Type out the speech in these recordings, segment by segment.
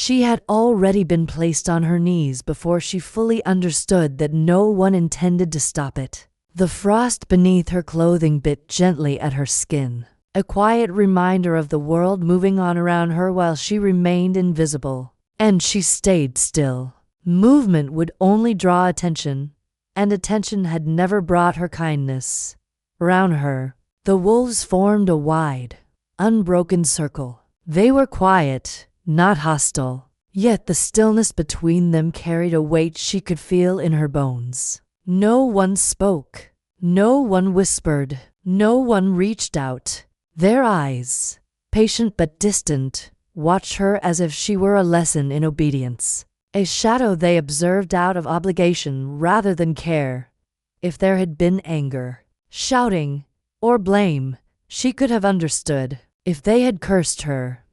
She had already been placed on her knees before she fully understood that no one intended to stop it. The frost beneath her clothing bit gently at her skin, a quiet reminder of the world moving on around her while she remained invisible. And she stayed still. Movement would only draw attention, and attention had never brought her kindness. Around her, the wolves formed a wide, unbroken circle. They were quiet, not hostile, yet the stillness between them carried a weight she could feel in her bones. No one spoke, no one whispered, no one reached out. Their eyes, patient but distant, watched her as if she were a lesson in obedience, a shadow they observed out of obligation rather than care. If there had been anger, shouting, or blame, she could have understood. If they had cursed her,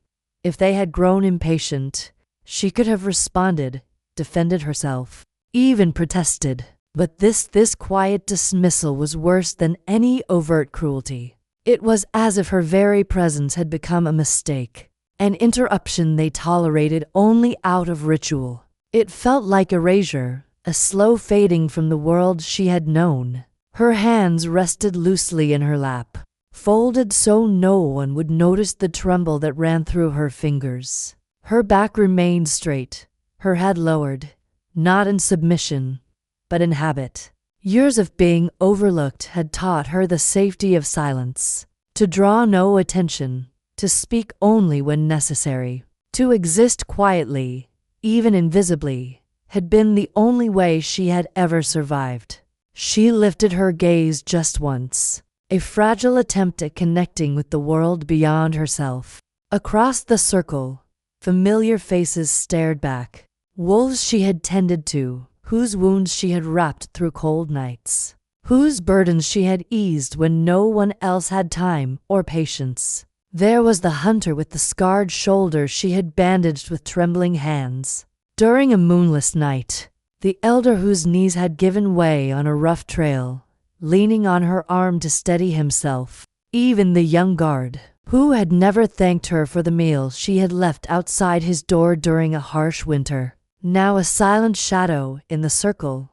if they had grown impatient, she could have responded, defended herself, even protested. But this quiet dismissal was worse than any overt cruelty. It was as if her very presence had become a mistake, an interruption they tolerated only out of ritual. It felt like erasure, a slow fading from the world she had known. Her hands rested loosely in her lap, folded so no one would notice the tremble that ran through her fingers. Her back remained straight, her head lowered, not in submission, but in habit. Years of being overlooked had taught her the safety of silence, to draw no attention, to speak only when necessary. To exist quietly, even invisibly, had been the only way she had ever survived. She lifted her gaze just once, a fragile attempt at connecting with the world beyond herself. Across the circle, familiar faces stared back, wolves she had tended to, whose wounds she had wrapped through cold nights, whose burdens she had eased when no one else had time or patience. There was the hunter with the scarred shoulder she had bandaged with trembling hands. During a moonless night, the elder whose knees had given way on a rough trail, leaning on her arm to steady himself. Even the young guard, who had never thanked her for the meal she had left outside his door during a harsh winter, now a silent shadow in the circle.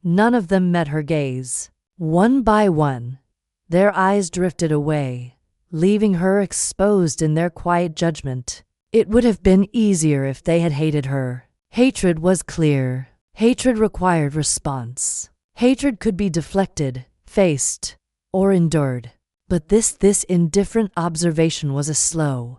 None of them met her gaze. One by one, their eyes drifted away, leaving her exposed in their quiet judgment. It would have been easier if they had hated her. Hatred was clear. Hatred required response. Hatred could be deflected, faced, or endured. But this indifferent observation was a slow,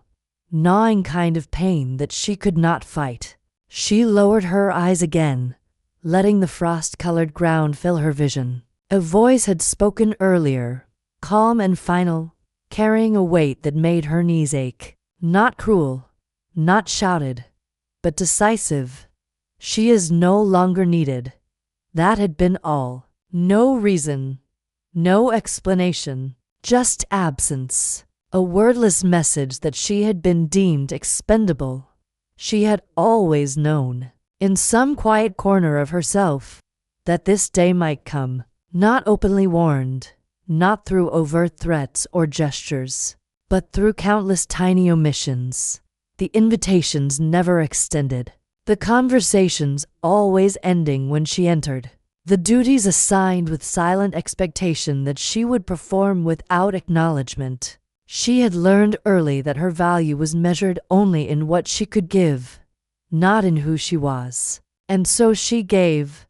gnawing kind of pain that she could not fight. She lowered her eyes again, letting the frost-colored ground fill her vision. A voice had spoken earlier, calm and final, carrying a weight that made her knees ache. Not cruel, not shouted, but decisive. She is no longer needed. That had been all. No reason, no explanation, just absence. A wordless message that she had been deemed expendable. She had always known, in some quiet corner of herself, that this day might come. Not openly warned, not through overt threats or gestures, but through countless tiny omissions. The invitations never extended. The conversations always ending when she entered. The duties assigned with silent expectation that she would perform without acknowledgement. She had learned early that her value was measured only in what she could give, not in who she was. And so she gave.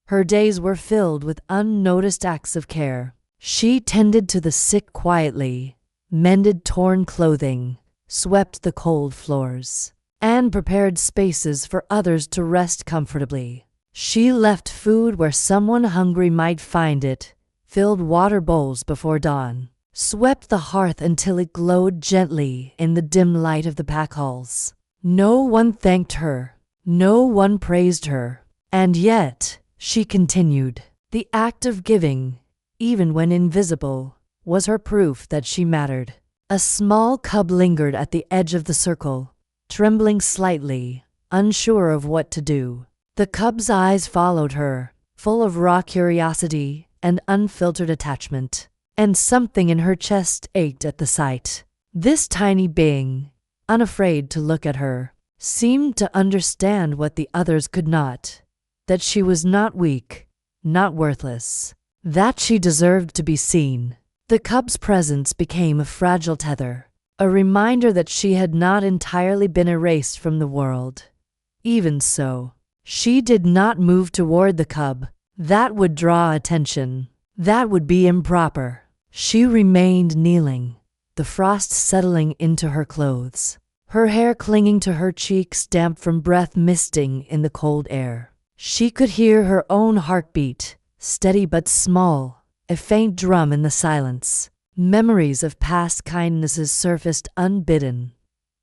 Her days were filled with unnoticed acts of care. She tended to the sick quietly, mended torn clothing, swept the cold floors, and prepared spaces for others to rest comfortably. She left food where someone hungry might find it, filled water bowls before dawn, swept the hearth until it glowed gently in the dim light of the pack halls. No one thanked her, no one praised her, and yet, she continued. The act of giving, even when invisible, was her proof that she mattered. A small cub lingered at the edge of the circle, trembling slightly, unsure of what to do. The cub's eyes followed her, full of raw curiosity and unfiltered attachment, and something in her chest ached at the sight. This tiny being, unafraid to look at her, seemed to understand what the others could not, that she was not weak, not worthless, that she deserved to be seen. The cub's presence became a fragile tether, a reminder that she had not entirely been erased from the world. Even so, she did not move toward the cub. That would draw attention. That would be improper. She remained kneeling, the frost settling into her clothes, her hair clinging to her cheeks, damp from breath misting in the cold air. She could hear her own heartbeat, steady but small, a faint drum in the silence. Memories of past kindnesses surfaced unbidden.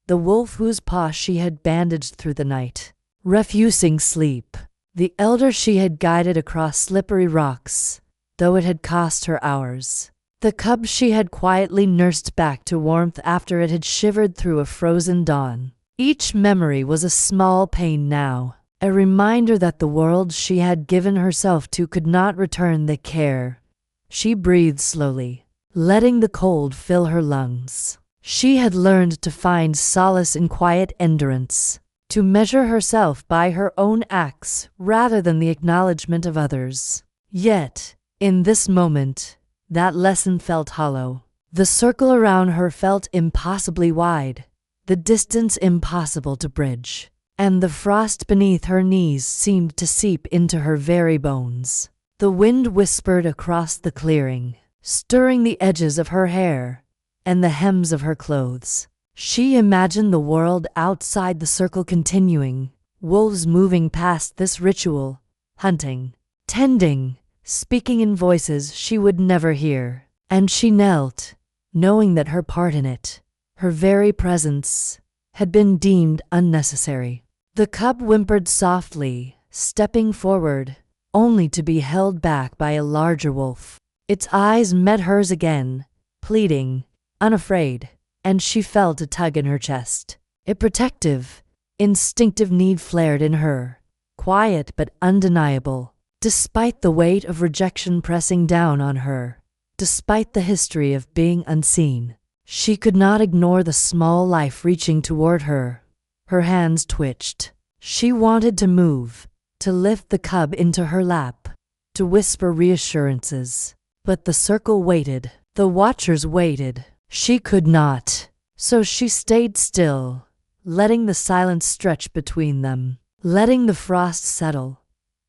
The wolf whose paw she had bandaged through the night, refusing sleep. The elder she had guided across slippery rocks, though it had cost her hours. The cub she had quietly nursed back to warmth after it had shivered through a frozen dawn. Each memory was a small pain now, a reminder that the world she had given herself to could not return the care. She breathed slowly, letting the cold fill her lungs. She had learned to find solace in quiet endurance, to measure herself by her own acts rather than the acknowledgement of others. Yet, in this moment, that lesson felt hollow. The circle around her felt impossibly wide, the distance impossible to bridge, and the frost beneath her knees seemed to seep into her very bones. The wind whispered across the clearing, stirring the edges of her hair and the hems of her clothes. She imagined the world outside the circle continuing, wolves moving past this ritual, hunting, tending, speaking in voices she would never hear. And she knelt, knowing that her part in it, her very presence, had been deemed unnecessary. The cub whimpered softly, stepping forward, only to be held back by a larger wolf. Its eyes met hers again, pleading, unafraid, and she felt a tug in her chest. A protective, instinctive need flared in her, quiet but undeniable. Despite the weight of rejection pressing down on her, despite the history of being unseen, she could not ignore the small life reaching toward her. Her hands twitched. She wanted to move, to lift the cub into her lap, to whisper reassurances. But the circle waited. The watchers waited. She could not. So she stayed still, letting the silence stretch between them, letting the frost settle,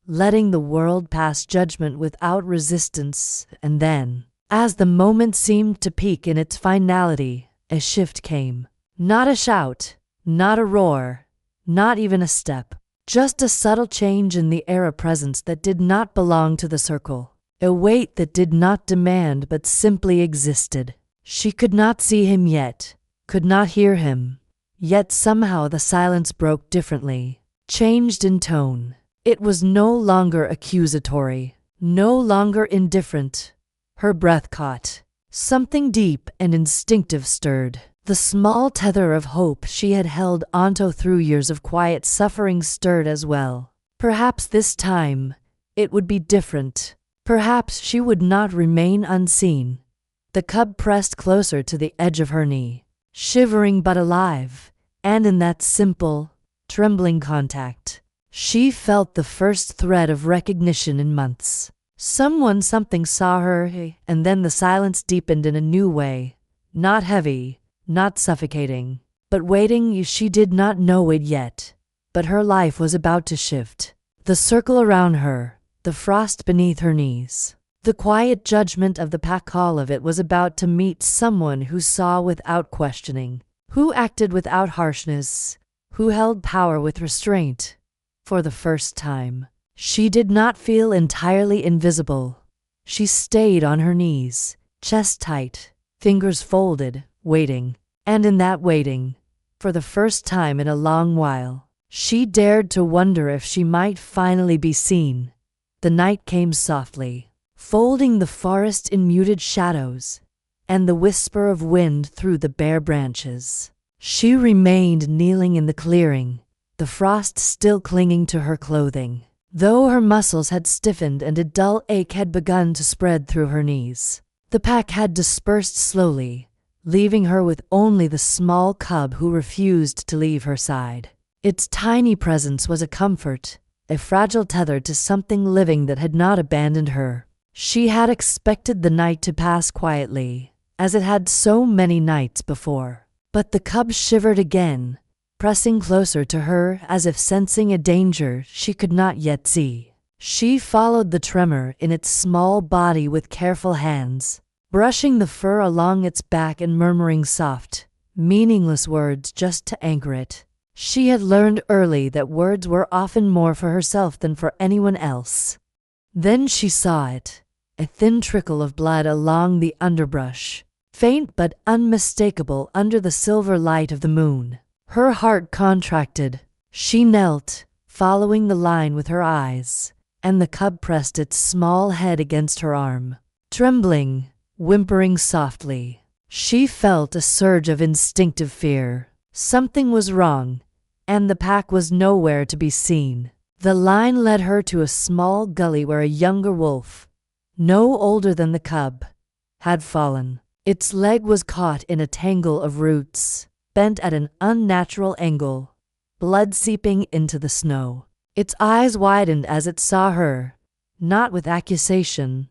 letting the world pass judgment without resistance. And then, as the moment seemed to peak in its finality, a shift came. Not a shout, not a roar, not even a step, just a subtle change in the air, a presence that did not belong to the circle, a weight that did not demand but simply existed. She could not see him yet, could not hear him, yet somehow the silence broke differently, changed in tone. It was no longer accusatory, no longer indifferent. Her breath caught. Something deep and instinctive stirred. The small tether of hope she had held onto through years of quiet suffering stirred as well. Perhaps this time, it would be different. Perhaps she would not remain unseen. The cub pressed closer to the edge of her knee, shivering but alive, and in that simple, trembling contact, she felt the first thread of recognition in months. Something saw her, and then the silence deepened in a new way. Not heavy, not suffocating, but waiting. She did not know it yet, but her life was about to shift. The circle around her, the frost beneath her knees, the quiet judgment of the pack, all of it was about to meet someone who saw without questioning, who acted without harshness, who held power with restraint. For the first time, she did not feel entirely invisible. She stayed on her knees, chest tight, fingers folded, waiting. And in that waiting, for the first time in a long while, she dared to wonder if she might finally be seen. The night came softly, folding the forest in muted shadows, and the whisper of wind through the bare branches. She remained kneeling in the clearing, the frost still clinging to her clothing, though her muscles had stiffened and a dull ache had begun to spread through her knees. The pack had dispersed slowly, leaving her with only the small cub who refused to leave her side. Its tiny presence was a comfort, a fragile tether to something living that had not abandoned her. She had expected the night to pass quietly, as it had so many nights before. But the cub shivered again, pressing closer to her as if sensing a danger she could not yet see. She followed the tremor in its small body with careful hands, brushing the fur along its back and murmuring soft, meaningless words just to anchor it. She had learned early that words were often more for herself than for anyone else. Then she saw it, a thin trickle of blood along the underbrush, faint but unmistakable under the silver light of the moon. Her heart contracted. She knelt, following the line with her eyes, and the cub pressed its small head against her arm. Trembling, whimpering softly, she felt a surge of instinctive fear. Something was wrong, and the pack was nowhere to be seen. The line led her to a small gully where a younger wolf, no older than the cub, had fallen. Its leg was caught in a tangle of roots, bent at an unnatural angle, blood seeping into the snow. Its eyes widened as it saw her, not with accusation,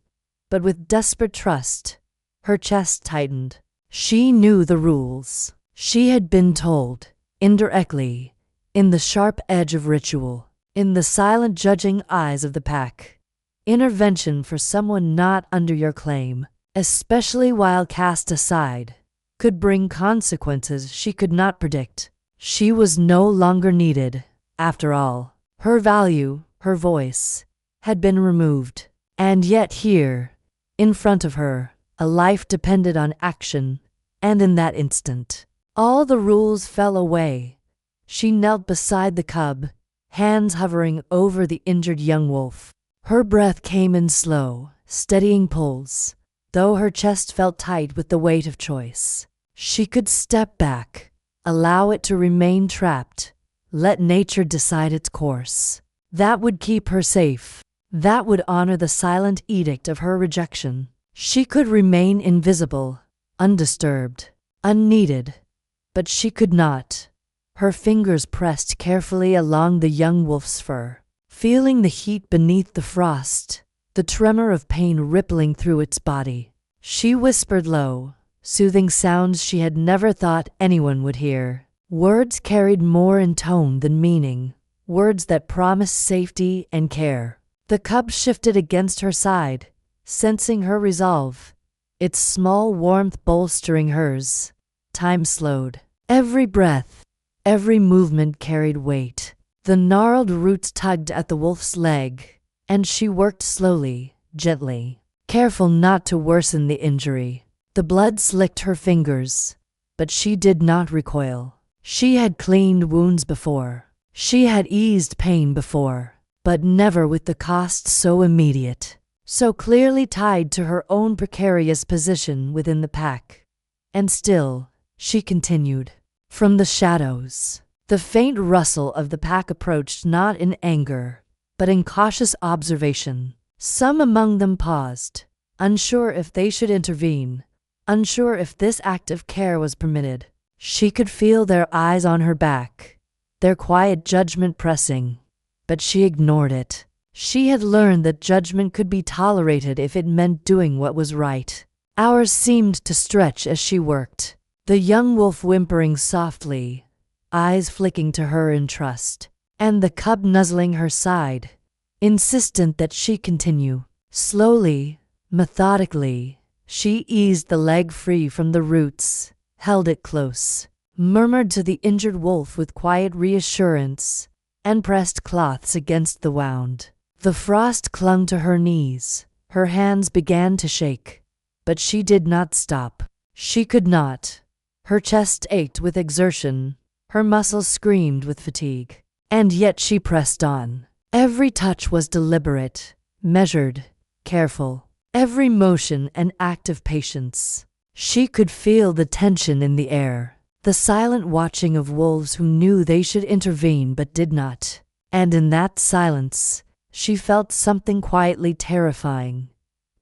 but with desperate trust. Her chest tightened. She knew the rules. She had been told, indirectly, in the sharp edge of ritual, in the silent judging eyes of the pack. Intervention for someone not under your claim, especially while cast aside, could bring consequences she could not predict. She was no longer needed, after all. Her value, her voice, had been removed. And yet here, in front of her, a life depended on action, and in that instant, all the rules fell away. She knelt beside the cub, hands hovering over the injured young wolf. Her breath came in slow, steadying pulls, though her chest felt tight with the weight of choice. She could step back, allow it to remain trapped, let nature decide its course. That would keep her safe. That would honor the silent edict of her rejection. She could remain invisible, undisturbed, unneeded, but she could not. Her fingers pressed carefully along the young wolf's fur, feeling the heat beneath the frost, the tremor of pain rippling through its body. She whispered low, soothing sounds she had never thought anyone would hear. Words carried more in tone than meaning, words that promised safety and care. The cub shifted against her side, sensing her resolve, its small warmth bolstering hers. Time slowed. Every breath, every movement carried weight. The gnarled roots tugged at the wolf's leg, and she worked slowly, gently, careful not to worsen the injury. The blood slicked her fingers, but she did not recoil. She had cleaned wounds before. She had eased pain before, but never with the cost so immediate, so clearly tied to her own precarious position within the pack. And still, she continued. From the shadows, the faint rustle of the pack approached not in anger, but in cautious observation. Some among them paused, unsure if they should intervene, unsure if this act of care was permitted. She could feel their eyes on her back, their quiet judgment pressing, but she ignored it. She had learned that judgment could be tolerated if it meant doing what was right. Hours seemed to stretch as she worked, the young wolf whimpering softly, eyes flicking to her in trust, and the cub nuzzling her side, insistent that she continue. Slowly, methodically, she eased the leg free from the roots, held it close, murmured to the injured wolf with quiet reassurance, and pressed cloths against the wound. The frost clung to her knees. Her hands began to shake, but she did not stop. She could not. Her chest ached with exertion, her muscles screamed with fatigue. And yet she pressed on. Every touch was deliberate, measured, careful. Every motion an act of patience. She could feel the tension in the air, the silent watching of wolves who knew they should intervene but did not. And in that silence, she felt something quietly terrifying.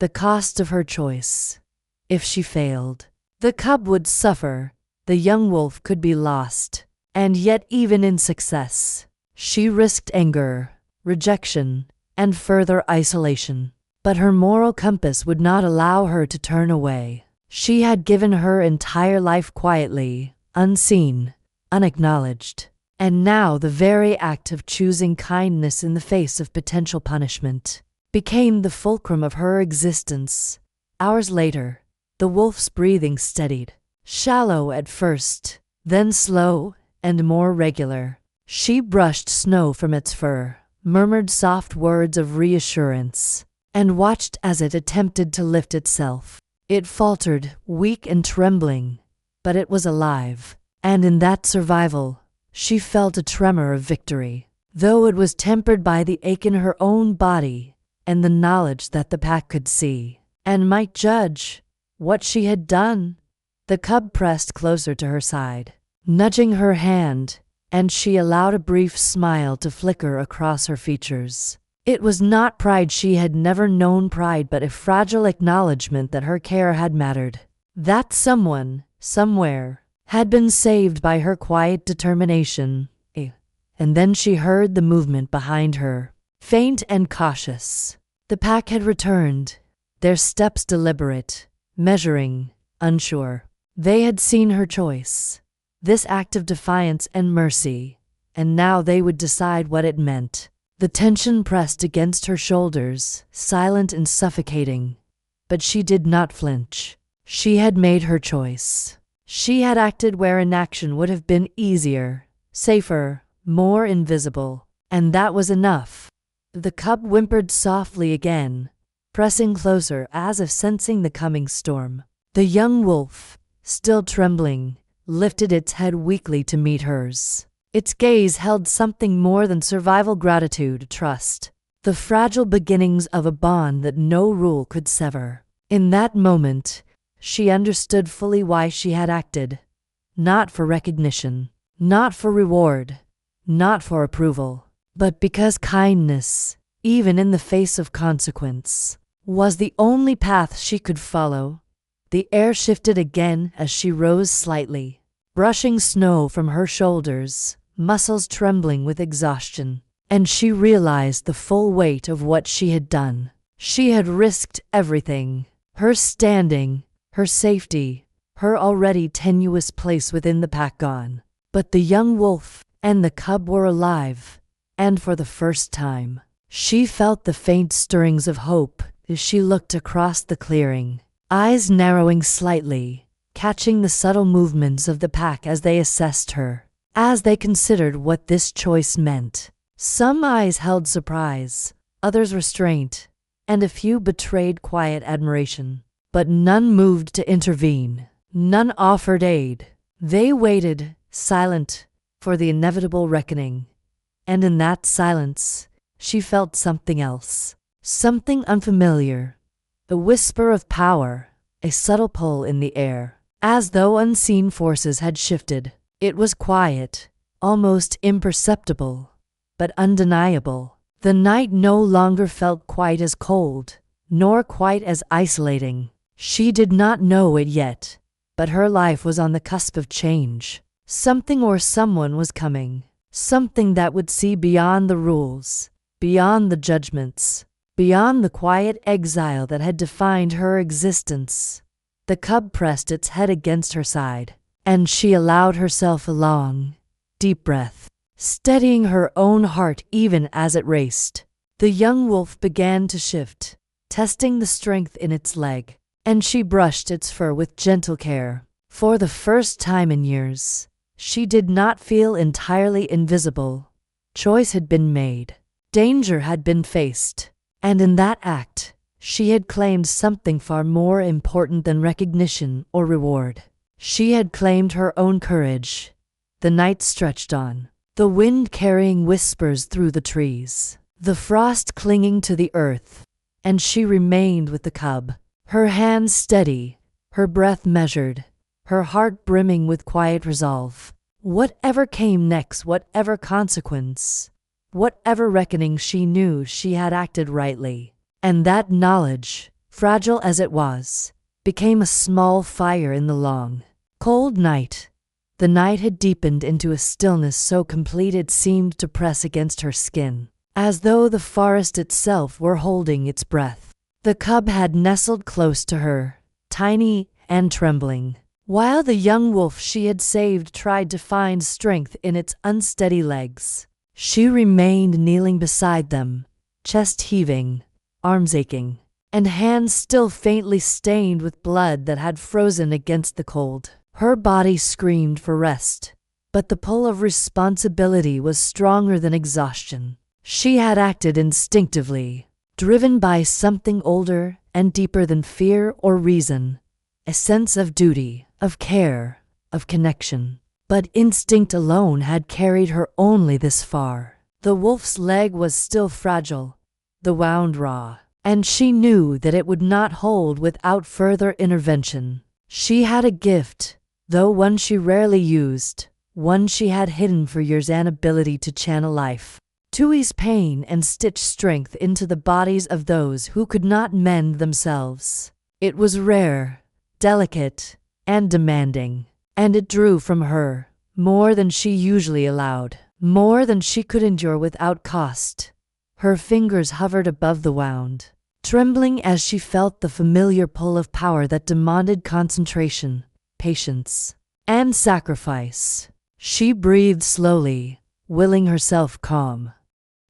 The cost of her choice. If she failed, the cub would suffer, the young wolf could be lost. And yet even in success, she risked anger, rejection, and further isolation. But her moral compass would not allow her to turn away. She had given her entire life quietly, unseen, unacknowledged. And now the very act of choosing kindness in the face of potential punishment became the fulcrum of her existence. Hours later, the wolf's breathing steadied, shallow at first, then slow and more regular. She brushed snow from its fur, murmured soft words of reassurance, and watched as it attempted to lift itself. It faltered, weak and trembling, but it was alive, and in that survival, she felt a tremor of victory, though it was tempered by the ache in her own body and the knowledge that the pack could see and might judge what she had done. The cub pressed closer to her side, nudging her hand, and she allowed a brief smile to flicker across her features. It was not pride. She had never known pride, but a fragile acknowledgement that her care had mattered, that someone, somewhere, had been saved by her quiet determination. And then she heard the movement behind her, faint and cautious. The pack had returned, their steps deliberate, measuring, unsure. They had seen her choice, this act of defiance and mercy, and now they would decide what it meant. The tension pressed against her shoulders, silent and suffocating, but she did not flinch. She had made her choice. She had acted where inaction would have been easier, safer, more invisible, and that was enough. The cub whimpered softly again, pressing closer as if sensing the coming storm. The young wolf, still trembling, lifted its head weakly to meet hers. Its gaze held something more than survival: gratitude, trust, the fragile beginnings of a bond that no rule could sever. In that moment, she understood fully why she had acted. Not for recognition, not for reward, not for approval, but because kindness, even in the face of consequence, was the only path she could follow. The air shifted again as she rose slightly, brushing snow from her shoulders, muscles trembling with exhaustion, and she realized the full weight of what she had done. She had risked everything: her standing, her safety, her already tenuous place within the pack gone. But the young wolf and the cub were alive, and for the first time, she felt the faint stirrings of hope as she looked across the clearing, eyes narrowing slightly, catching the subtle movements of the pack as they assessed her, as they considered what this choice meant. Some eyes held surprise, others restraint, and a few betrayed quiet admiration. But none moved to intervene, none offered aid. They waited, silent, for the inevitable reckoning. And in that silence, she felt something else, something unfamiliar, a whisper of power, a subtle pull in the air, as though unseen forces had shifted. It was quiet, almost imperceptible, but undeniable. The night no longer felt quite as cold, nor quite as isolating. She did not know it yet, but her life was on the cusp of change. Something or someone was coming, something that would see beyond the rules, beyond the judgments, beyond the quiet exile that had defined her existence. The cub pressed its head against her side, and she allowed herself a long, deep breath, steadying her own heart even as it raced. The young wolf began to shift, testing the strength in its leg, and she brushed its fur with gentle care. For the first time in years, she did not feel entirely invisible. Choice had been made, danger had been faced, and in that act, she had claimed something far more important than recognition or reward. She had claimed her own courage. The night stretched on, the wind carrying whispers through the trees, the frost clinging to the earth, and she remained with the cub, her hands steady, her breath measured, her heart brimming with quiet resolve. Whatever came next, whatever consequence, whatever reckoning, she knew she had acted rightly. And that knowledge, fragile as it was, became a small fire in the long, cold night. The night had deepened into a stillness so complete it seemed to press against her skin, as though the forest itself were holding its breath. The cub had nestled close to her, tiny and trembling, while the young wolf she had saved tried to find strength in its unsteady legs. She remained kneeling beside them, chest heaving, arms aching, and hands still faintly stained with blood that had frozen against the cold. Her body screamed for rest, but the pull of responsibility was stronger than exhaustion. She had acted instinctively, driven by something older and deeper than fear or reason, a sense of duty, of care, of connection. But instinct alone had carried her only this far. The wolf's leg was still fragile, the wound raw, and she knew that it would not hold without further intervention. She had a gift, though one she rarely used, one she had hidden for years, an ability to channel life, to ease pain and stitch strength into the bodies of those who could not mend themselves. It was rare, delicate, and demanding, and it drew from her more than she usually allowed, more than she could endure without cost. Her fingers hovered above the wound, trembling as she felt the familiar pull of power that demanded concentration, patience, and sacrifice. She breathed slowly, willing herself calm,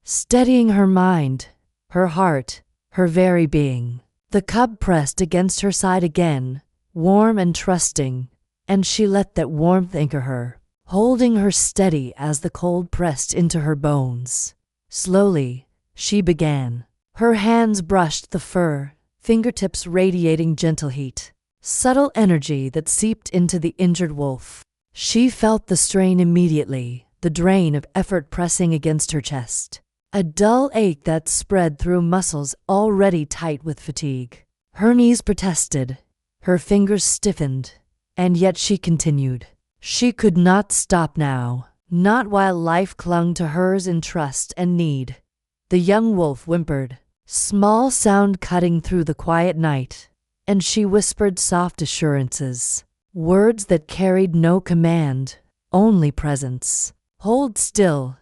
steadying her mind, her heart, her very being. The cub pressed against her side again, warm and trusting, and she let that warmth anchor her, holding her steady as the cold pressed into her bones. Slowly, she began. Her hands brushed the fur, fingertips radiating gentle heat, subtle energy that seeped into the injured wolf. She felt the strain immediately, the drain of effort pressing against her chest, a dull ache that spread through muscles already tight with fatigue. Her knees protested, her fingers stiffened, and yet she continued. She could not stop now, not while life clung to hers in trust and need. The young wolf whimpered, small sound cutting through the quiet night, and she whispered soft assurances, words that carried no command, only presence. Hold still.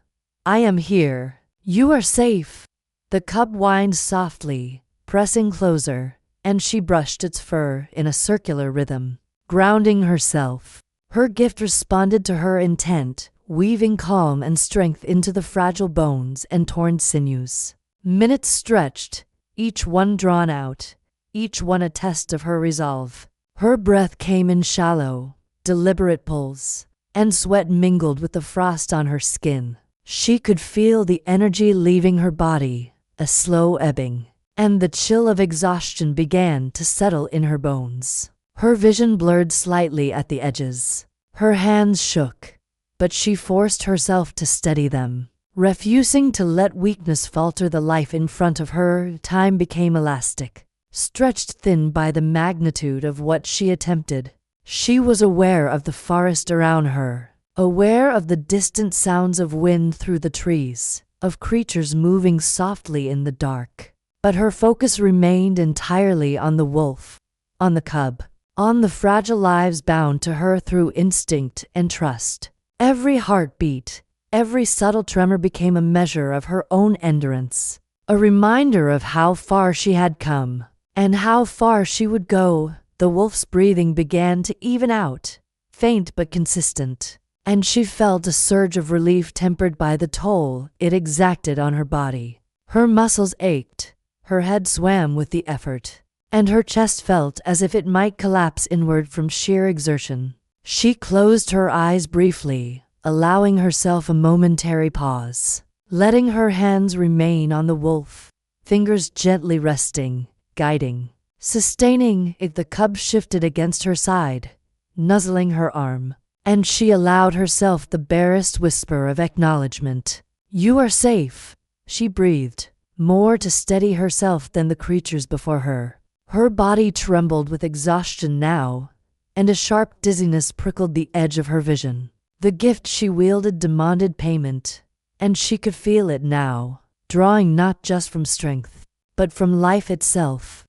I am here. You are safe. The cub whined softly, pressing closer, and she brushed its fur in a circular rhythm, grounding herself. Her gift responded to her intent, weaving calm and strength into the fragile bones and torn sinews. Minutes stretched, each one drawn out, each one a test of her resolve. Her breath came in shallow, deliberate pulls, and sweat mingled with the frost on her skin. She could feel the energy leaving her body, a slow ebbing, and the chill of exhaustion began to settle in her bones. Her vision blurred slightly at the edges. Her hands shook, but she forced herself to steady them. Refusing to let weakness falter the life in front of her, time became elastic, stretched thin by the magnitude of what she attempted. She was aware of the forest around her, aware of the distant sounds of wind through the trees, of creatures moving softly in the dark. But her focus remained entirely on the wolf, on the cub, on the fragile lives bound to her through instinct and trust. Every heartbeat, every subtle tremor became a measure of her own endurance, a reminder of how far she had come, and how far she would go. The wolf's breathing began to even out, faint but consistent, and she felt a surge of relief tempered by the toll it exacted on her body. Her muscles ached, her head swam with the effort, and her chest felt as if it might collapse inward from sheer exertion. She closed her eyes briefly, allowing herself a momentary pause, letting her hands remain on the wolf, fingers gently resting, guiding, sustaining it. The cub shifted against her side, nuzzling her arm, and she allowed herself the barest whisper of acknowledgement. You are safe, she breathed, more to steady herself than the creatures before her. Her body trembled with exhaustion now, and a sharp dizziness prickled the edge of her vision. The gift she wielded demanded payment, and she could feel it now, drawing not just from strength, but from life itself.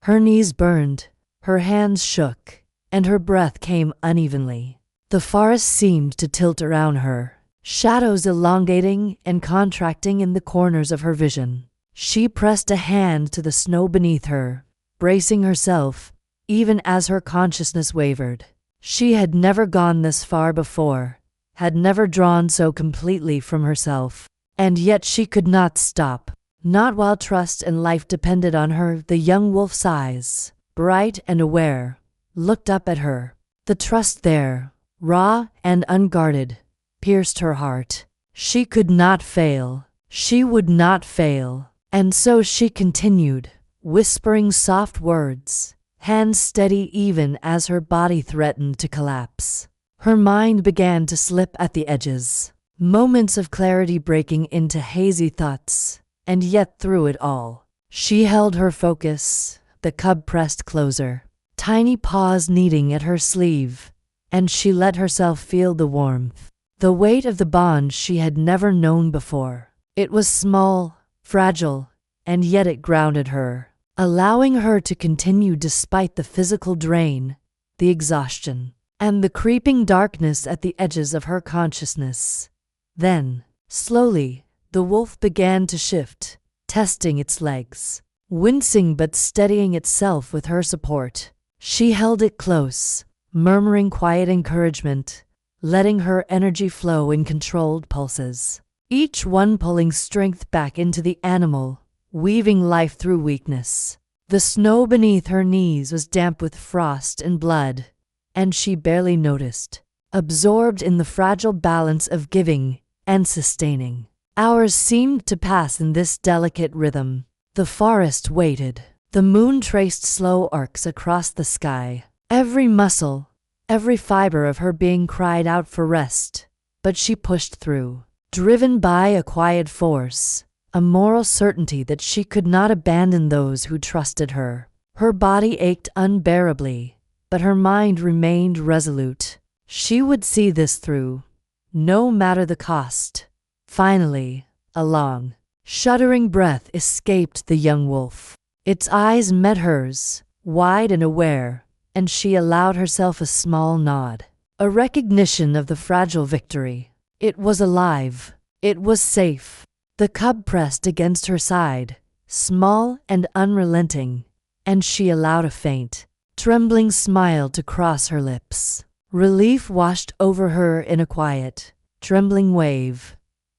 Her knees burned, her hands shook, and her breath came unevenly. The forest seemed to tilt around her, shadows elongating and contracting in the corners of her vision. She pressed a hand to the snow beneath her, bracing herself, even as her consciousness wavered. She had never gone this far before, had never drawn so completely from herself. And yet she could not stop. Not while trust and life depended on her. The young wolf's eyes, bright and aware, looked up at her. The trust there, raw and unguarded, pierced her heart. She could not fail. She would not fail. And so she continued, whispering soft words, hands steady even as her body threatened to collapse. Her mind began to slip at the edges, moments of clarity breaking into hazy thoughts. And yet through it all, she held her focus. The cub pressed closer, tiny paws kneading at her sleeve, and she let herself feel the warmth, the weight of the bond she had never known before. It was small, fragile, and yet it grounded her, allowing her to continue despite the physical drain, the exhaustion, and the creeping darkness at the edges of her consciousness. Then, slowly, the wolf began to shift, testing its legs, wincing but steadying itself with her support. She held it close, murmuring quiet encouragement, letting her energy flow in controlled pulses, each one pulling strength back into the animal, weaving life through weakness. The snow beneath her knees was damp with frost and blood, and she barely noticed, absorbed in the fragile balance of giving and sustaining. Hours seemed to pass in this delicate rhythm. The forest waited. The moon traced slow arcs across the sky. Every muscle, every fiber of her being cried out for rest. But she pushed through, driven by a quiet force, a moral certainty that she could not abandon those who trusted her. Her body ached unbearably, but her mind remained resolute. She would see this through, no matter the cost. Finally, a long, shuddering breath escaped the young wolf. Its eyes met hers, wide and aware, and she allowed herself a small nod, a recognition of the fragile victory. It was alive. It was safe. The cub pressed against her side, small and unrelenting, and she allowed a faint, trembling smile to cross her lips. Relief washed over her in a quiet, trembling wave.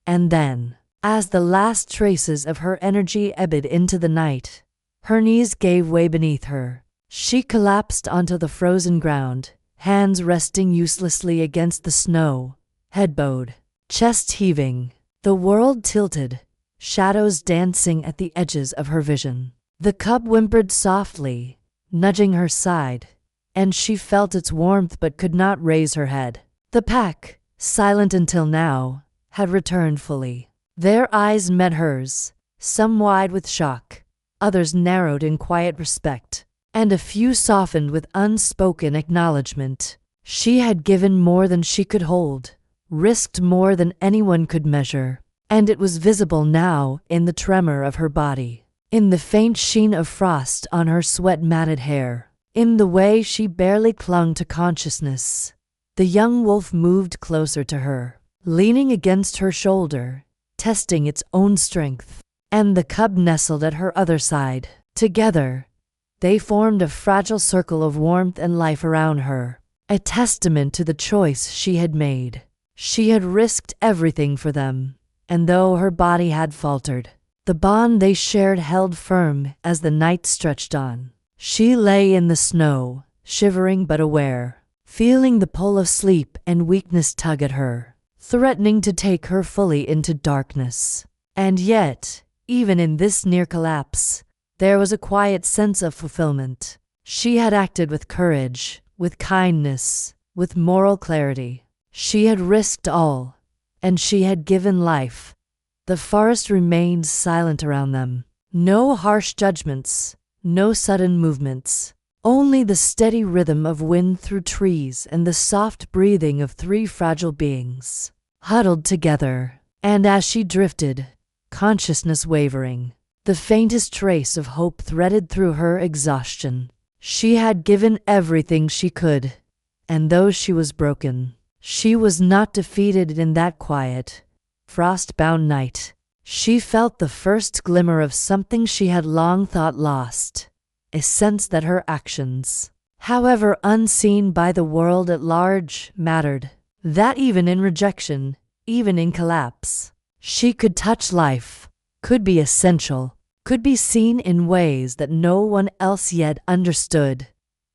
And then, as the last traces of her energy ebbed into the night, her knees gave way beneath her. She collapsed onto the frozen ground, hands resting uselessly against the snow, head bowed, chest heaving. The world tilted, shadows dancing at the edges of her vision. The cub whimpered softly, nudging her side, and she felt its warmth but could not raise her head. The pack, silent until now, had returned fully. Their eyes met hers, some wide with shock, others narrowed in quiet respect, and a few softened with unspoken acknowledgement. She had given more than she could hold, risked more than anyone could measure, and it was visible now in the tremor of her body, in the faint sheen of frost on her sweat-matted hair, in the way she barely clung to consciousness. The young wolf moved closer to her, leaning against her shoulder, testing its own strength, and the cub nestled at her other side. Together, they formed a fragile circle of warmth and life around her, a testament to the choice she had made. She had risked everything for them, and though her body had faltered, the bond they shared held firm as the night stretched on. She lay in the snow, shivering but aware, feeling the pull of sleep and weakness tug at her, threatening to take her fully into darkness. And yet, even in this near collapse, there was a quiet sense of fulfillment. She had acted with courage, with kindness, with moral clarity. She had risked all, and she had given life. The forest remained silent around them. No harsh judgments, no sudden movements, only the steady rhythm of wind through trees and the soft breathing of three fragile beings, huddled together. And as she drifted, consciousness wavering, the faintest trace of hope threaded through her exhaustion. She had given everything she could, and though she was broken, She was not defeated in that quiet, frost-bound night. She felt the first glimmer of something she had long thought lost, a sense that her actions, however unseen by the world at large, mattered. That even in rejection, even in collapse, she could touch life, could be essential, could be seen in ways that no one else yet understood.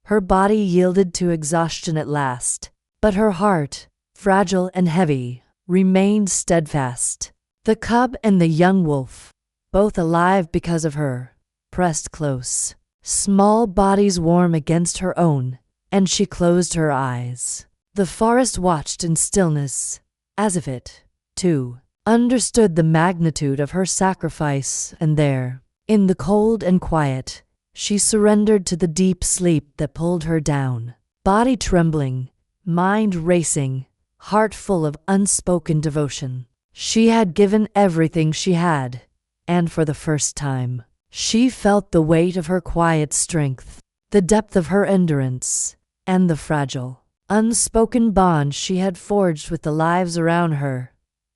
Her body yielded to exhaustion at last, but her heart, fragile and heavy, remained steadfast. The cub and the young wolf, both alive because of her, pressed close, small bodies warm against her own, and she closed her eyes. The forest watched in stillness, as if it, too, understood the magnitude of her sacrifice, and there, in the cold and quiet, she surrendered to the deep sleep that pulled her down, body trembling, mind racing, heart full of unspoken devotion. She had given everything she had, and for the first time, she felt the weight of her quiet strength, the depth of her endurance, and the fragile, unspoken bond she had forged with the lives around her.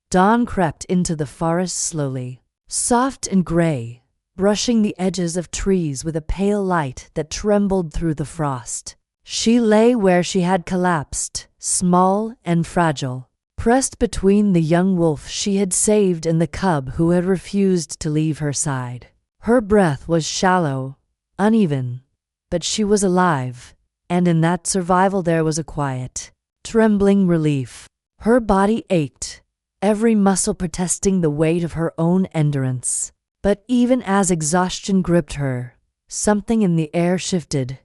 Dawn crept into the forest slowly, soft and gray, brushing the edges of trees with a pale light that trembled through the frost. She lay where she had collapsed, small and fragile, pressed between the young wolf she had saved and the cub who had refused to leave her side. Her breath was shallow, uneven, but she was alive, and in that survival there was a quiet, trembling relief. Her body ached, every muscle protesting the weight of her own endurance. But even as exhaustion gripped her, something in the air shifted.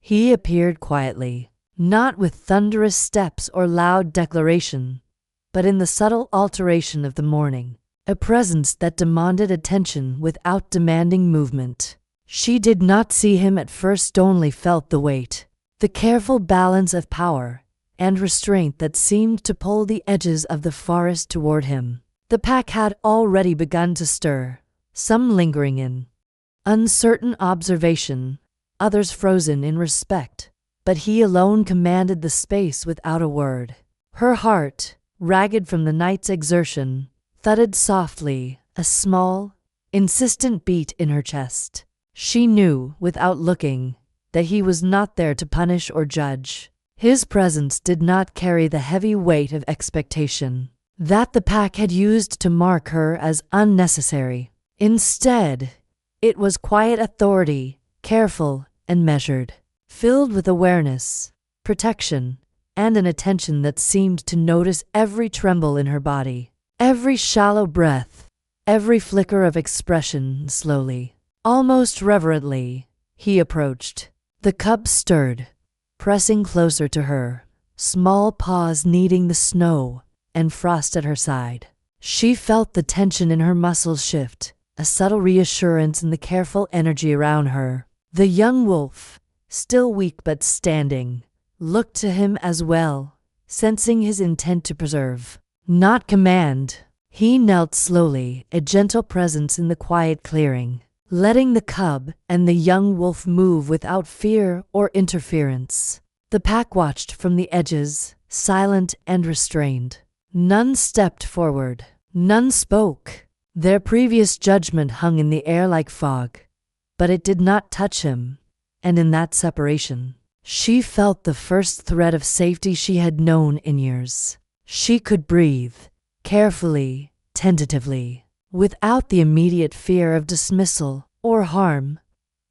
He appeared quietly, not with thunderous steps or loud declaration, but in the subtle alteration of the morning, a presence that demanded attention without demanding movement. She did not see him at first, only felt the weight, the careful balance of power and restraint that seemed to pull the edges of the forest toward him. The pack had already begun to stir, some lingering in uncertain observation, others frozen in respect, but he alone commanded the space without a word. Her heart, ragged from the night's exertion, thudded softly, a small, insistent beat in her chest. She knew, without looking, that he was not there to punish or judge. His presence did not carry the heavy weight of expectation that the pack had used to mark her as unnecessary. Instead, it was quiet authority, careful and measured, filled with awareness, protection, and an attention that seemed to notice every tremble in her body, every shallow breath, every flicker of expression. Slowly, almost reverently, he approached. The cub stirred, pressing closer to her, small paws kneading the snow and frost at her side. She felt the tension in her muscles shift, a subtle reassurance in the careful energy around her. The young wolf, still weak but standing, looked to him as well, sensing his intent to preserve, not command. He knelt slowly, a gentle presence in the quiet clearing, letting the cub and the young wolf move without fear or interference. The pack watched from the edges, silent and restrained. None stepped forward, none spoke. Their previous judgment hung in the air like fog, but it did not touch him, and in that separation, she felt the first thread of safety she had known in years. She could breathe, carefully, tentatively, without the immediate fear of dismissal or harm.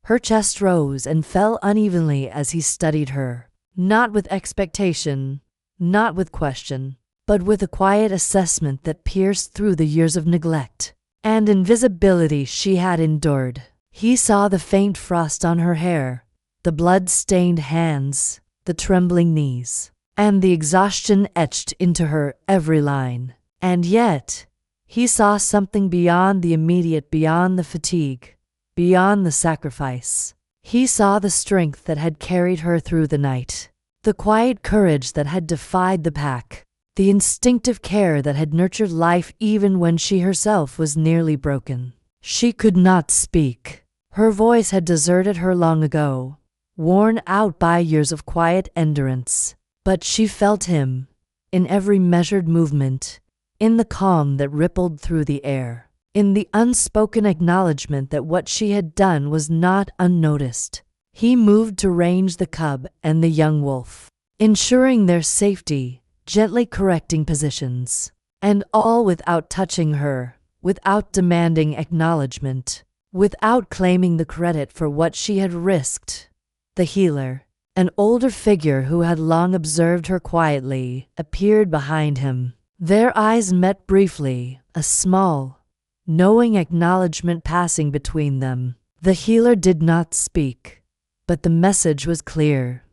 Her chest rose and fell unevenly as he studied her, not with expectation, not with question, but with a quiet assessment that pierced through the years of neglect and invisibility she had endured. He saw the faint frost on her hair, the blood-stained hands, the trembling knees, and the exhaustion etched into her every line. And yet, he saw something beyond the immediate, beyond the fatigue, beyond the sacrifice. He saw the strength that had carried her through the night, the quiet courage that had defied the pack, the instinctive care that had nurtured life even when she herself was nearly broken. She could not speak. Her voice had deserted her long ago, worn out by years of quiet endurance. But she felt him, in every measured movement, in the calm that rippled through the air, in the unspoken acknowledgement that what she had done was not unnoticed. He moved to range the cub and the young wolf, ensuring their safety, gently correcting positions, and all without touching her, without demanding acknowledgement, without claiming the credit for what she had risked. The healer, an older figure who had long observed her quietly, appeared behind him. Their eyes met briefly, a small, knowing acknowledgement passing between them. The healer did not speak, but the message was clear.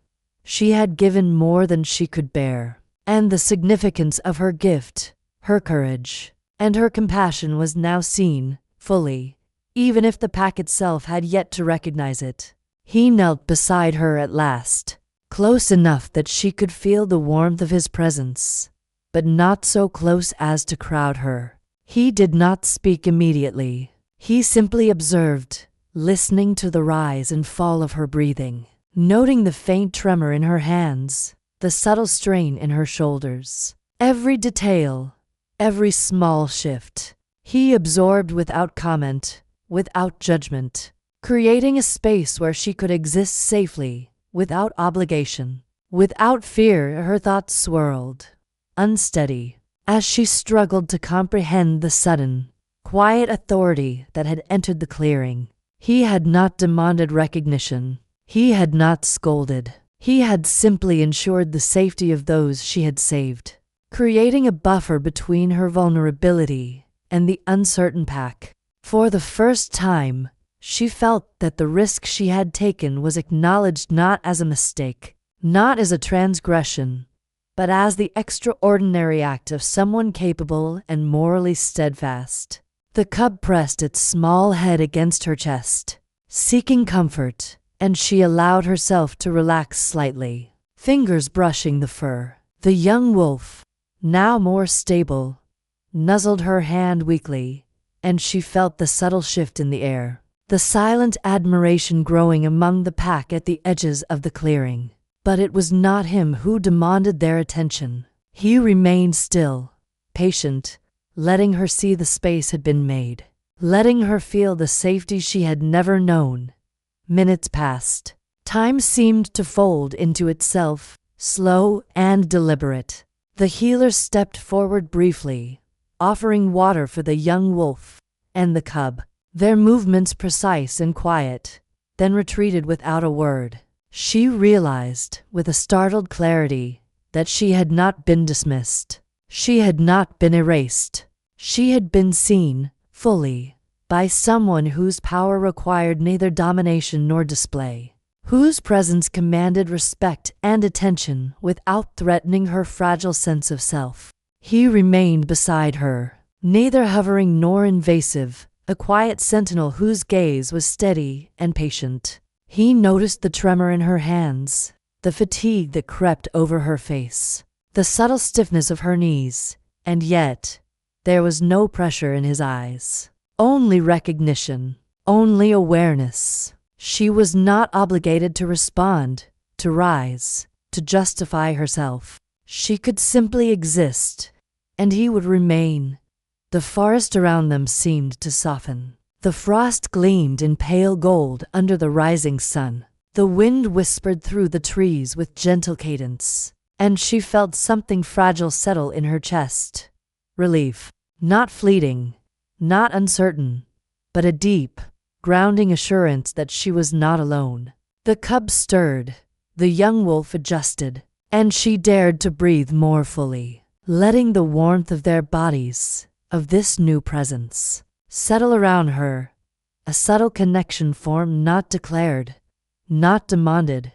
She had given more than she could bear, and the significance of her gift, her courage, and her compassion was now seen, fully, even if the pack itself had yet to recognize it. He knelt beside her at last, close enough that she could feel the warmth of his presence, but not so close as to crowd her. He did not speak immediately. He simply observed, listening to the rise and fall of her breathing, noting the faint tremor in her hands, the subtle strain in her shoulders. Every detail, every small shift, he absorbed without comment, without judgment, creating a space where she could exist safely, without obligation. Without fear, her thoughts swirled, unsteady, as she struggled to comprehend the sudden, quiet authority that had entered the clearing. He had not demanded recognition. He had not scolded. He had simply ensured the safety of those she had saved, creating a buffer between her vulnerability and the uncertain pack. For the first time, she felt that the risk she had taken was acknowledged not as a mistake, not as a transgression, but as the extraordinary act of someone capable and morally steadfast. The cub pressed its small head against her chest, seeking comfort, and she allowed herself to relax slightly, fingers brushing the fur. The young wolf, now more stable, nuzzled her hand weakly, and she felt the subtle shift in the air, the silent admiration growing among the pack at the edges of the clearing. But it was not him who demanded their attention. He remained still, patient, letting her see the space had been made, letting her feel the safety she had never known. Minutes passed. Time seemed to fold into itself, slow and deliberate. The healer stepped forward briefly, offering water for the young wolf and the cub, their movements precise and quiet, then retreated without a word. She realized, with a startled clarity, that she had not been dismissed. She had not been erased. She had been seen, fully, by someone whose power required neither domination nor display, whose presence commanded respect and attention without threatening her fragile sense of self. He remained beside her, neither hovering nor invasive, a quiet sentinel whose gaze was steady and patient. He noticed the tremor in her hands, the fatigue that crept over her face, the subtle stiffness of her knees, and yet there was no pressure in his eyes. Only recognition, only awareness. She was not obligated to respond, to rise, to justify herself. She could simply exist, and he would remain. The forest around them seemed to soften. The frost gleamed in pale gold under the rising sun. The wind whispered through the trees with gentle cadence, and she felt something fragile settle in her chest. Relief, not fleeting, not uncertain, but a deep, grounding assurance that she was not alone. The cub stirred, the young wolf adjusted, and she dared to breathe more fully, letting the warmth of their bodies, of this new presence, settle around her. A subtle connection formed, not declared, not demanded,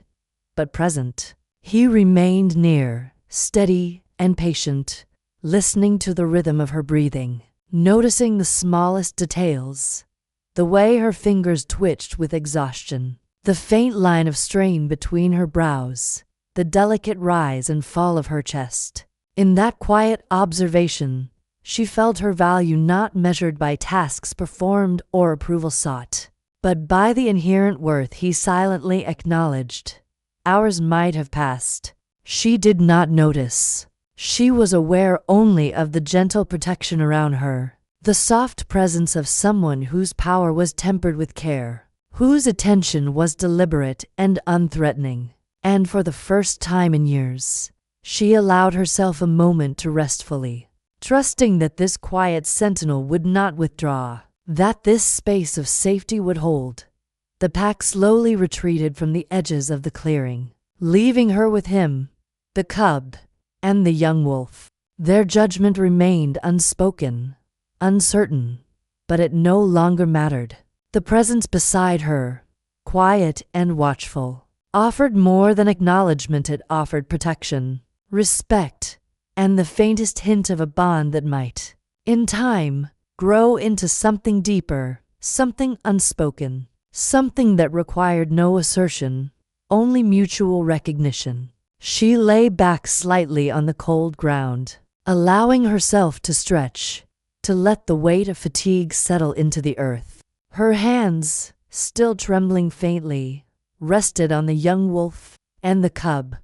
but present. He remained near, steady and patient, listening to the rhythm of her breathing, noticing the smallest details, the way her fingers twitched with exhaustion, the faint line of strain between her brows, the delicate rise and fall of her chest. In that quiet observation, she felt her value not measured by tasks performed or approval sought, but by the inherent worth he silently acknowledged. Hours might have passed. She did not notice. She was aware only of the gentle protection around her, the soft presence of someone whose power was tempered with care, whose attention was deliberate and unthreatening. And for the first time in years, she allowed herself a moment to rest fully, trusting that this quiet sentinel would not withdraw, that this space of safety would hold. The pack slowly retreated from the edges of the clearing, leaving her with him, the cub, and the young wolf. Their judgment remained unspoken, uncertain, but it no longer mattered. The presence beside her, quiet and watchful, offered more than acknowledgement. It offered protection, respect, and the faintest hint of a bond that might, in time, grow into something deeper, something unspoken, something that required no assertion, only mutual recognition. She lay back slightly on the cold ground, allowing herself to stretch, to let the weight of fatigue settle into the earth. Her hands, still trembling faintly, rested on the young wolf and the cub,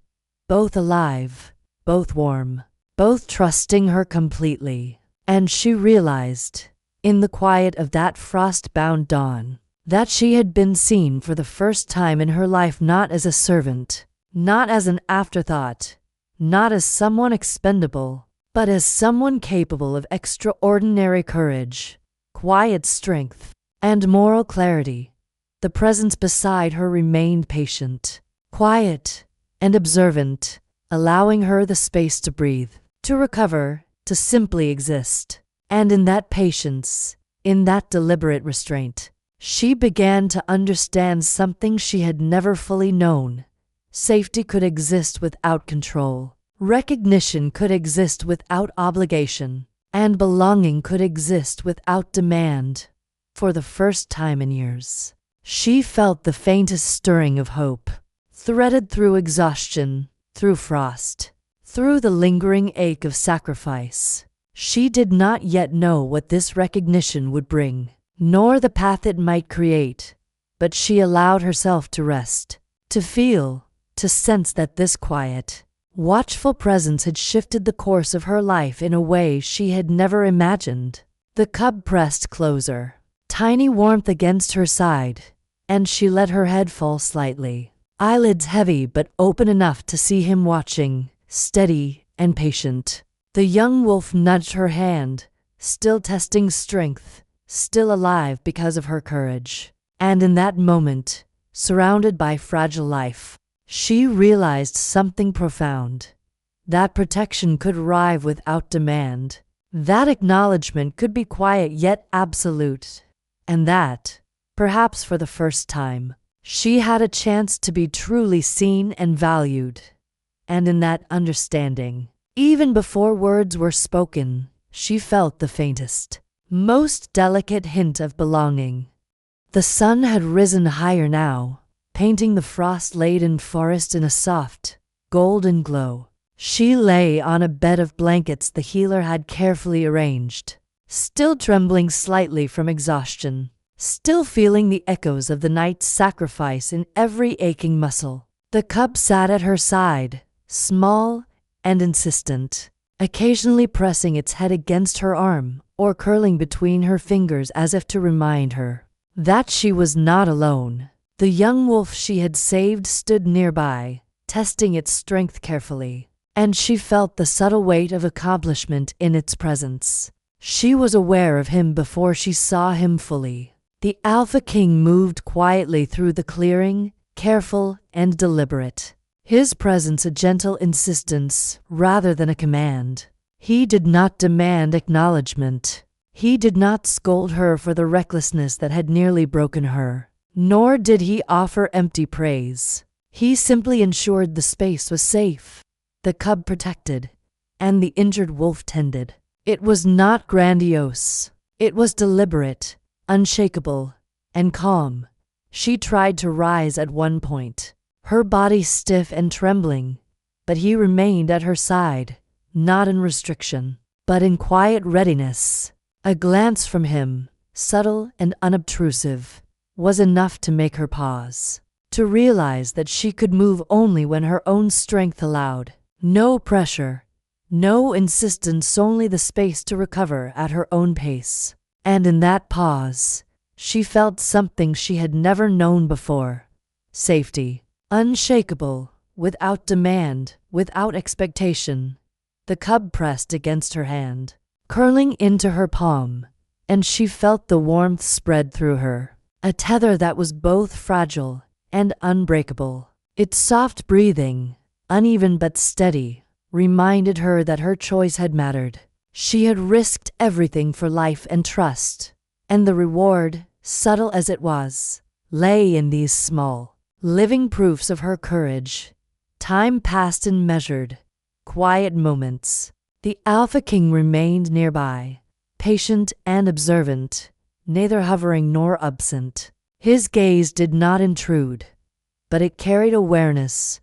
both alive, both warm, both trusting her completely. And she realized, in the quiet of that frost-bound dawn, that she had been seen for the first time in her life, not as a servant, not as an afterthought, not as someone expendable, but as someone capable of extraordinary courage, quiet strength, and moral clarity. The presence beside her remained patient, quiet, and observant, allowing her the space to breathe, to recover, to simply exist. And in that patience, in that deliberate restraint, she began to understand something she had never fully known. Safety could exist without control. Recognition could exist without obligation. And belonging could exist without demand. For the first time in years, she felt the faintest stirring of hope, threaded through exhaustion, through frost, through the lingering ache of sacrifice. She did not yet know what this recognition would bring, nor the path it might create, but she allowed herself to rest, to feel, to sense that this quiet, watchful presence had shifted the course of her life in a way she had never imagined. The cub pressed closer, tiny warmth against her side, and she let her head fall slightly, eyelids heavy but open enough to see him watching, steady and patient. The young wolf nudged her hand, still testing strength, still alive because of her courage. And in that moment, surrounded by fragile life, she realized something profound. That protection could arrive without demand. That acknowledgement could be quiet yet absolute. And that, perhaps for the first time, she had a chance to be truly seen and valued. And in that understanding, even before words were spoken, she felt the faintest, most delicate hint of belonging. The sun had risen higher now, painting the frost-laden forest in a soft, golden glow. She lay on a bed of blankets the healer had carefully arranged, still trembling slightly from exhaustion, still feeling the echoes of the night's sacrifice in every aching muscle. The cub sat at her side, small and insistent, occasionally pressing its head against her arm or curling between her fingers as if to remind her that she was not alone. The young wolf she had saved stood nearby, testing its strength carefully, and she felt the subtle weight of accomplishment in its presence. She was aware of him before she saw him fully. The Alpha King moved quietly through the clearing, careful and deliberate, his presence a gentle insistence rather than a command. He did not demand acknowledgement. He did not scold her for the recklessness that had nearly broken her, nor did he offer empty praise. He simply ensured the space was safe, the cub protected, and the injured wolf tended. It was not grandiose. It was deliberate, unshakable, and calm. She tried to rise at one point, her body stiff and trembling, but he remained at her side, not in restriction, but in quiet readiness. A glance from him, subtle and unobtrusive, was enough to make her pause, to realize that she could move only when her own strength allowed. No pressure, No insistence, only the space to recover at her own pace. And in that pause, she felt something she had never known before. Safety. Unshakable, without demand, without expectation. The cub pressed against her hand, curling into her palm, and she felt the warmth spread through her. A tether that was both fragile and unbreakable. Its soft breathing, uneven but steady, reminded her that her choice had mattered. She had risked everything for life and trust, and the reward, subtle as it was, lay in these small, living proofs of her courage. Time passed in measured, quiet moments. The Alpha King remained nearby, patient and observant, neither hovering nor absent. His gaze did not intrude, but it carried awareness,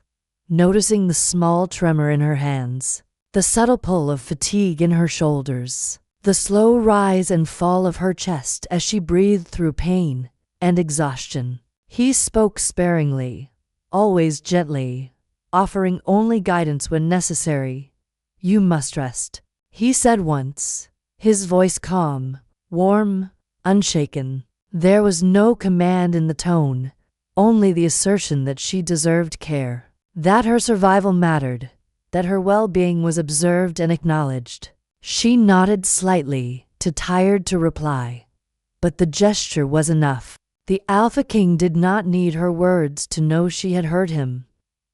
noticing the small tremor in her hands, the subtle pull of fatigue in her shoulders, the slow rise and fall of her chest as she breathed through pain and exhaustion. He spoke sparingly, always gently, offering only guidance when necessary. "You must rest," he said once, his voice calm, warm, unshaken. There was no command in the tone, only the assertion that she deserved care, that her survival mattered, that her well-being was observed and acknowledged. She nodded slightly, too tired to reply, but the gesture was enough. The Alpha King did not need her words to know she had heard him.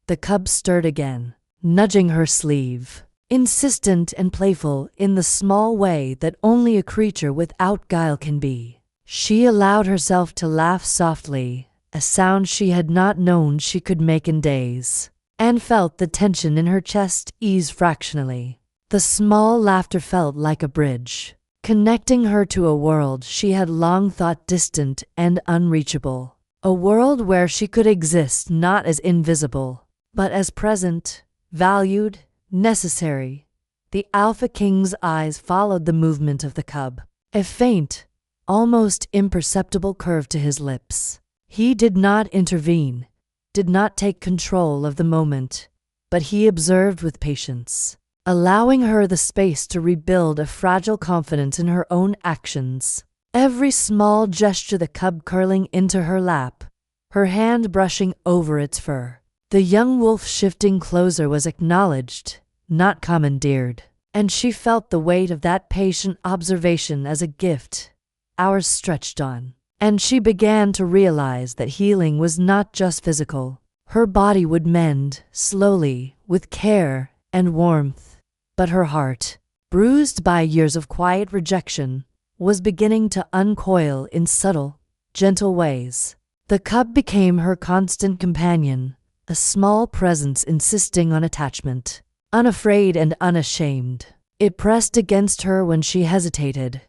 The cub stirred again, nudging her sleeve, insistent and playful in the small way that only a creature without guile can be. She allowed herself to laugh softly, a sound she had not known she could make in days, and felt the tension in her chest ease fractionally. The small laughter felt like a bridge, connecting her to a world she had long thought distant and unreachable, a world where she could exist not as invisible, but as present, valued, necessary. The Alpha King's eyes followed the movement of the cub, a faint, almost imperceptible curve to his lips. He did not intervene, did not take control of the moment, but he observed with patience, allowing her the space to rebuild a fragile confidence in her own actions. Every small gesture, the cub curling into her lap, her hand brushing over its fur, the young wolf shifting closer, was acknowledged, not commandeered, and she felt the weight of that patient observation as a gift. Hours stretched on, and she began to realize that healing was not just physical. Her body would mend, slowly, with care and warmth, but her heart, bruised by years of quiet rejection, was beginning to uncoil in subtle, gentle ways. The cub became her constant companion, a small presence insisting on attachment. Unafraid and unashamed, it pressed against her when she hesitated,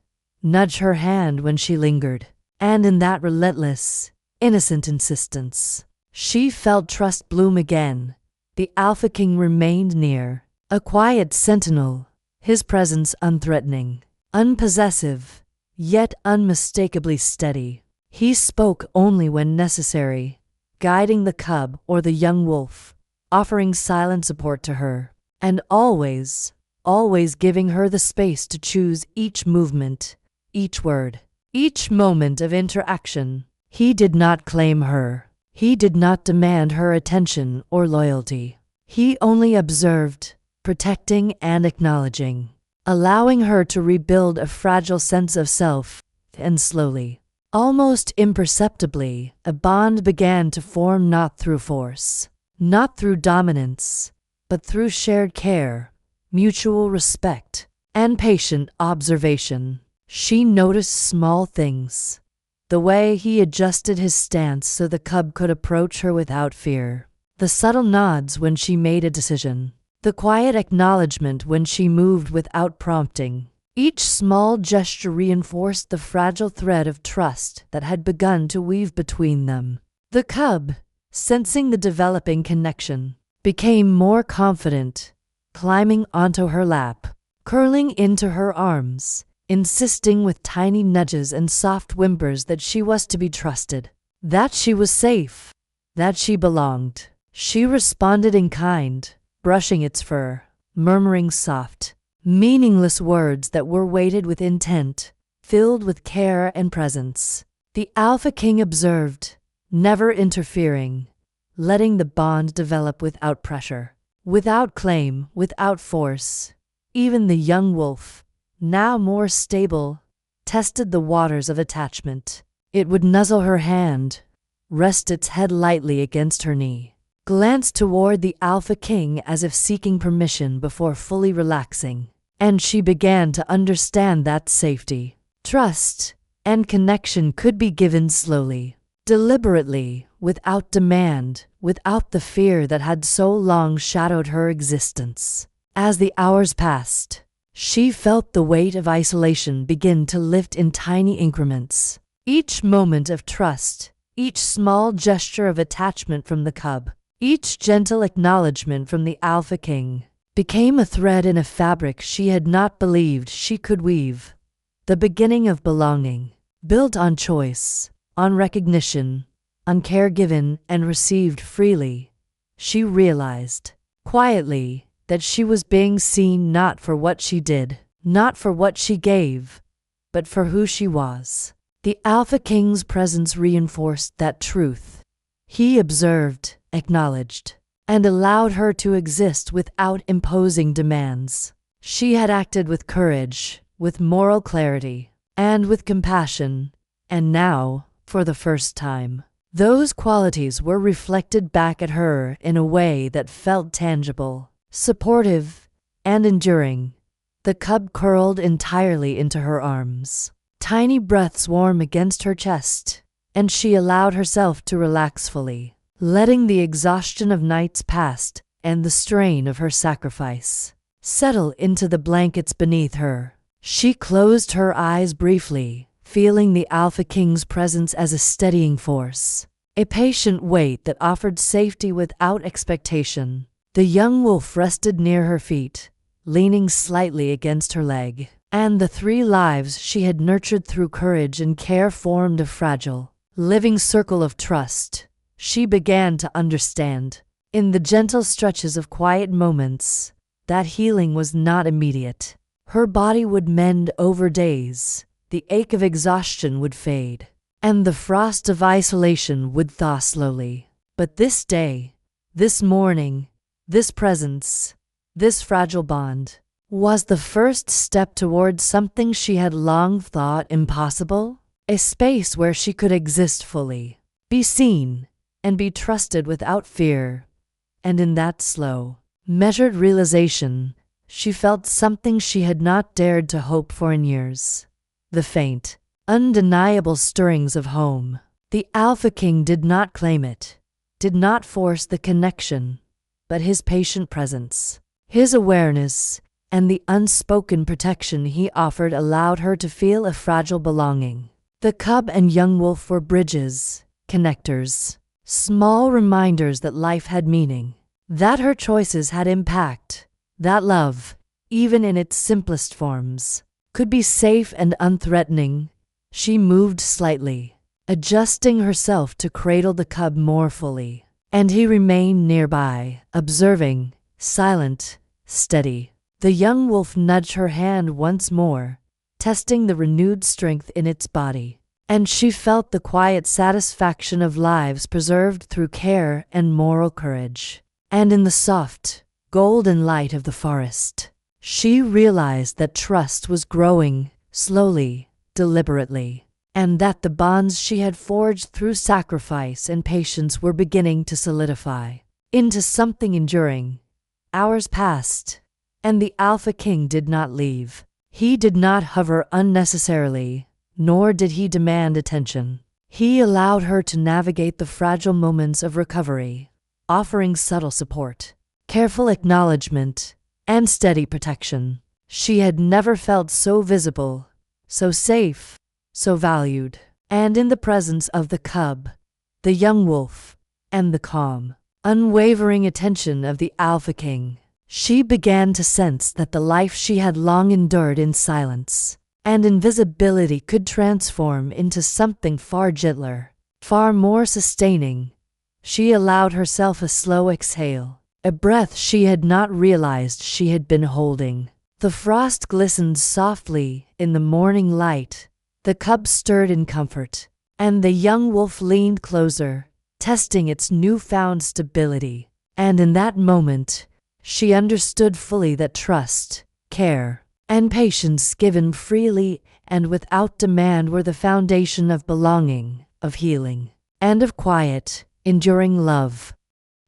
nudged her hand when she lingered, and in that relentless, innocent insistence, she felt trust bloom again. The Alpha King remained near, a quiet sentinel, his presence unthreatening, unpossessive, yet unmistakably steady. He spoke only when necessary, guiding the cub or the young wolf, offering silent support to her, and always, always giving her the space to choose each movement, each word, each moment of interaction. He did not claim her. He did not demand her attention or loyalty. He only observed, protecting and acknowledging, allowing her to rebuild a fragile sense of self, and slowly, almost imperceptibly, a bond began to form, not through force, not through dominance, but through shared care, mutual respect, and patient observation. She noticed small things, the way he adjusted his stance so the cub could approach her without fear, the subtle nods when she made a decision, the quiet acknowledgement when she moved without prompting. Each small gesture reinforced the fragile thread of trust that had begun to weave between them. The cub, sensing the developing connection, became more confident, climbing onto her lap, curling into her arms, insisting with tiny nudges and soft whimpers that she was to be trusted, that she was safe, that she belonged. She responded in kind, brushing its fur, murmuring soft, meaningless words that were weighted with intent, filled with care and presence. The Alpha King observed, never interfering, letting the bond develop without pressure, without claim, without force. Even the young wolf, now more stable, tested the waters of attachment. It would nuzzle her hand, rest its head lightly against her knee, glance toward the Alpha King as if seeking permission before fully relaxing. And she began to understand that safety, trust, and connection could be given slowly, deliberately, without demand, without the fear that had so long shadowed her existence. As the hours passed, she felt the weight of isolation begin to lift in tiny increments. Each moment of trust, each small gesture of attachment from the cub, each gentle acknowledgement from the Alpha King, became a thread in a fabric she had not believed she could weave. The beginning of belonging, built on choice, on recognition, on care given and received freely. She realized, quietly, that she was being seen not for what she did, not for what she gave, but for who she was. The Alpha King's presence reinforced that truth. He observed, acknowledged, and allowed her to exist without imposing demands. She had acted with courage, with moral clarity, and with compassion, and now, for the first time, those qualities were reflected back at her in a way that felt tangible, supportive, and enduring. The cub curled entirely into her arms, tiny breaths warm against her chest, and she allowed herself to relax fully, letting the exhaustion of nights past and the strain of her sacrifice settle into the blankets beneath her. She closed her eyes briefly, feeling the Alpha King's presence as a steadying force, a patient weight that offered safety without expectation. The young wolf rested near her feet, leaning slightly against her leg, and the 3 lives she had nurtured through courage and care formed a fragile, living circle of trust. She began to understand, in the gentle stretches of quiet moments, that healing was not immediate. Her body would mend over days, the ache of exhaustion would fade, and the frost of isolation would thaw slowly. But this day, this morning, this presence, this fragile bond, was the first step toward something she had long thought impossible, a space where she could exist fully, be seen, and be trusted without fear. And in that slow, measured realization, she felt something she had not dared to hope for in years. The faint, undeniable stirrings of home. The Alpha King did not claim it, did not force the connection, but his patient presence, his awareness, and the unspoken protection he offered allowed her to feel a fragile belonging. The cub and young wolf were bridges, connectors, small reminders that life had meaning, that her choices had impact, that love, even in its simplest forms, could be safe and unthreatening. She moved slightly, adjusting herself to cradle the cub more fully, and he remained nearby, observing, silent, steady. The young wolf nudged her hand once more, testing the renewed strength in its body, and she felt the quiet satisfaction of lives preserved through care and moral courage. And in the soft, golden light of the forest, she realized that trust was growing, slowly, deliberately, and that the bonds she had forged through sacrifice and patience were beginning to solidify into something enduring. Hours passed, and the Alpha King did not leave. He did not hover unnecessarily, nor did he demand attention. He allowed her to navigate the fragile moments of recovery, offering subtle support, careful acknowledgement, and steady protection. She had never felt so visible, so safe, so valued. And in the presence of the cub, the young wolf, and the calm, unwavering attention of the Alpha King, she began to sense that the life she had long endured in silence and invisibility could transform into something far gentler, far more sustaining. She allowed herself a slow exhale, a breath she had not realized she had been holding. The frost glistened softly in the morning light. The cub stirred in comfort, and the young wolf leaned closer, testing its newfound stability. And in that moment, she understood fully that trust, care, and patience given freely and without demand were the foundation of belonging, of healing, and of quiet, enduring love.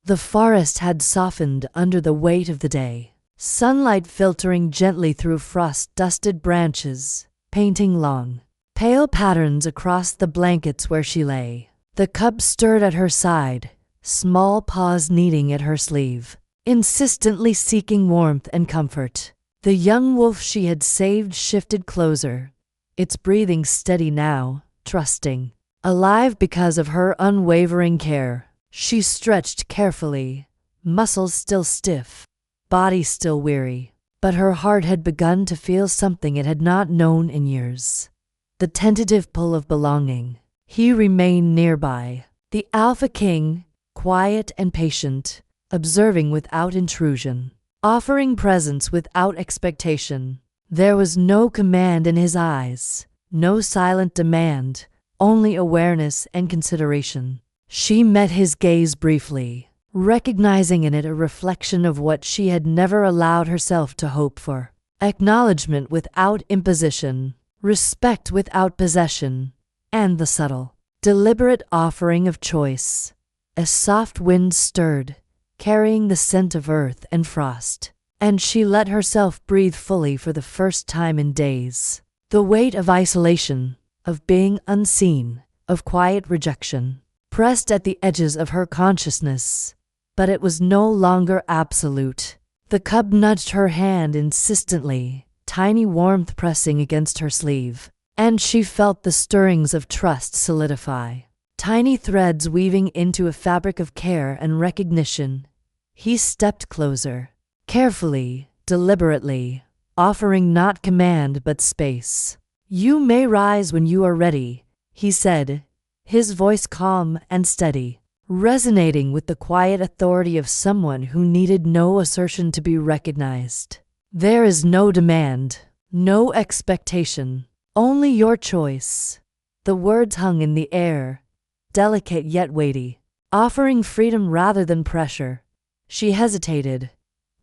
The forest had softened under the weight of the day, sunlight filtering gently through frost-dusted branches, painting long, pale patterns across the blankets where she lay. The cub stirred at her side, small paws kneading at her sleeve, insistently seeking warmth and comfort. The young wolf she had saved shifted closer, its breathing steady now, trusting, alive because of her unwavering care. She stretched carefully, muscles still stiff, body still weary, but her heart had begun to feel something it had not known in years. The tentative pull of belonging. He remained nearby, the alpha king, quiet and patient, observing without intrusion, offering presence without expectation. There was no command in his eyes, no silent demand, only awareness and consideration. She met his gaze briefly, recognizing in it a reflection of what she had never allowed herself to hope for. Acknowledgement without imposition, respect without possession, and the subtle, deliberate offering of choice. A soft wind stirred, carrying the scent of earth and frost, and she let herself breathe fully for the first time in days. The weight of isolation, of being unseen, of quiet rejection, pressed at the edges of her consciousness, but it was no longer absolute. The cub nudged her hand insistently, tiny warmth pressing against her sleeve, and she felt the stirrings of trust solidify, tiny threads weaving into a fabric of care and recognition. He stepped closer, carefully, deliberately, offering not command but space. "You may rise when you are ready," he said, his voice calm and steady, resonating with the quiet authority of someone who needed no assertion to be recognized. "There is no demand, no expectation, only your choice." The words hung in the air, delicate yet weighty, offering freedom rather than pressure. She hesitated,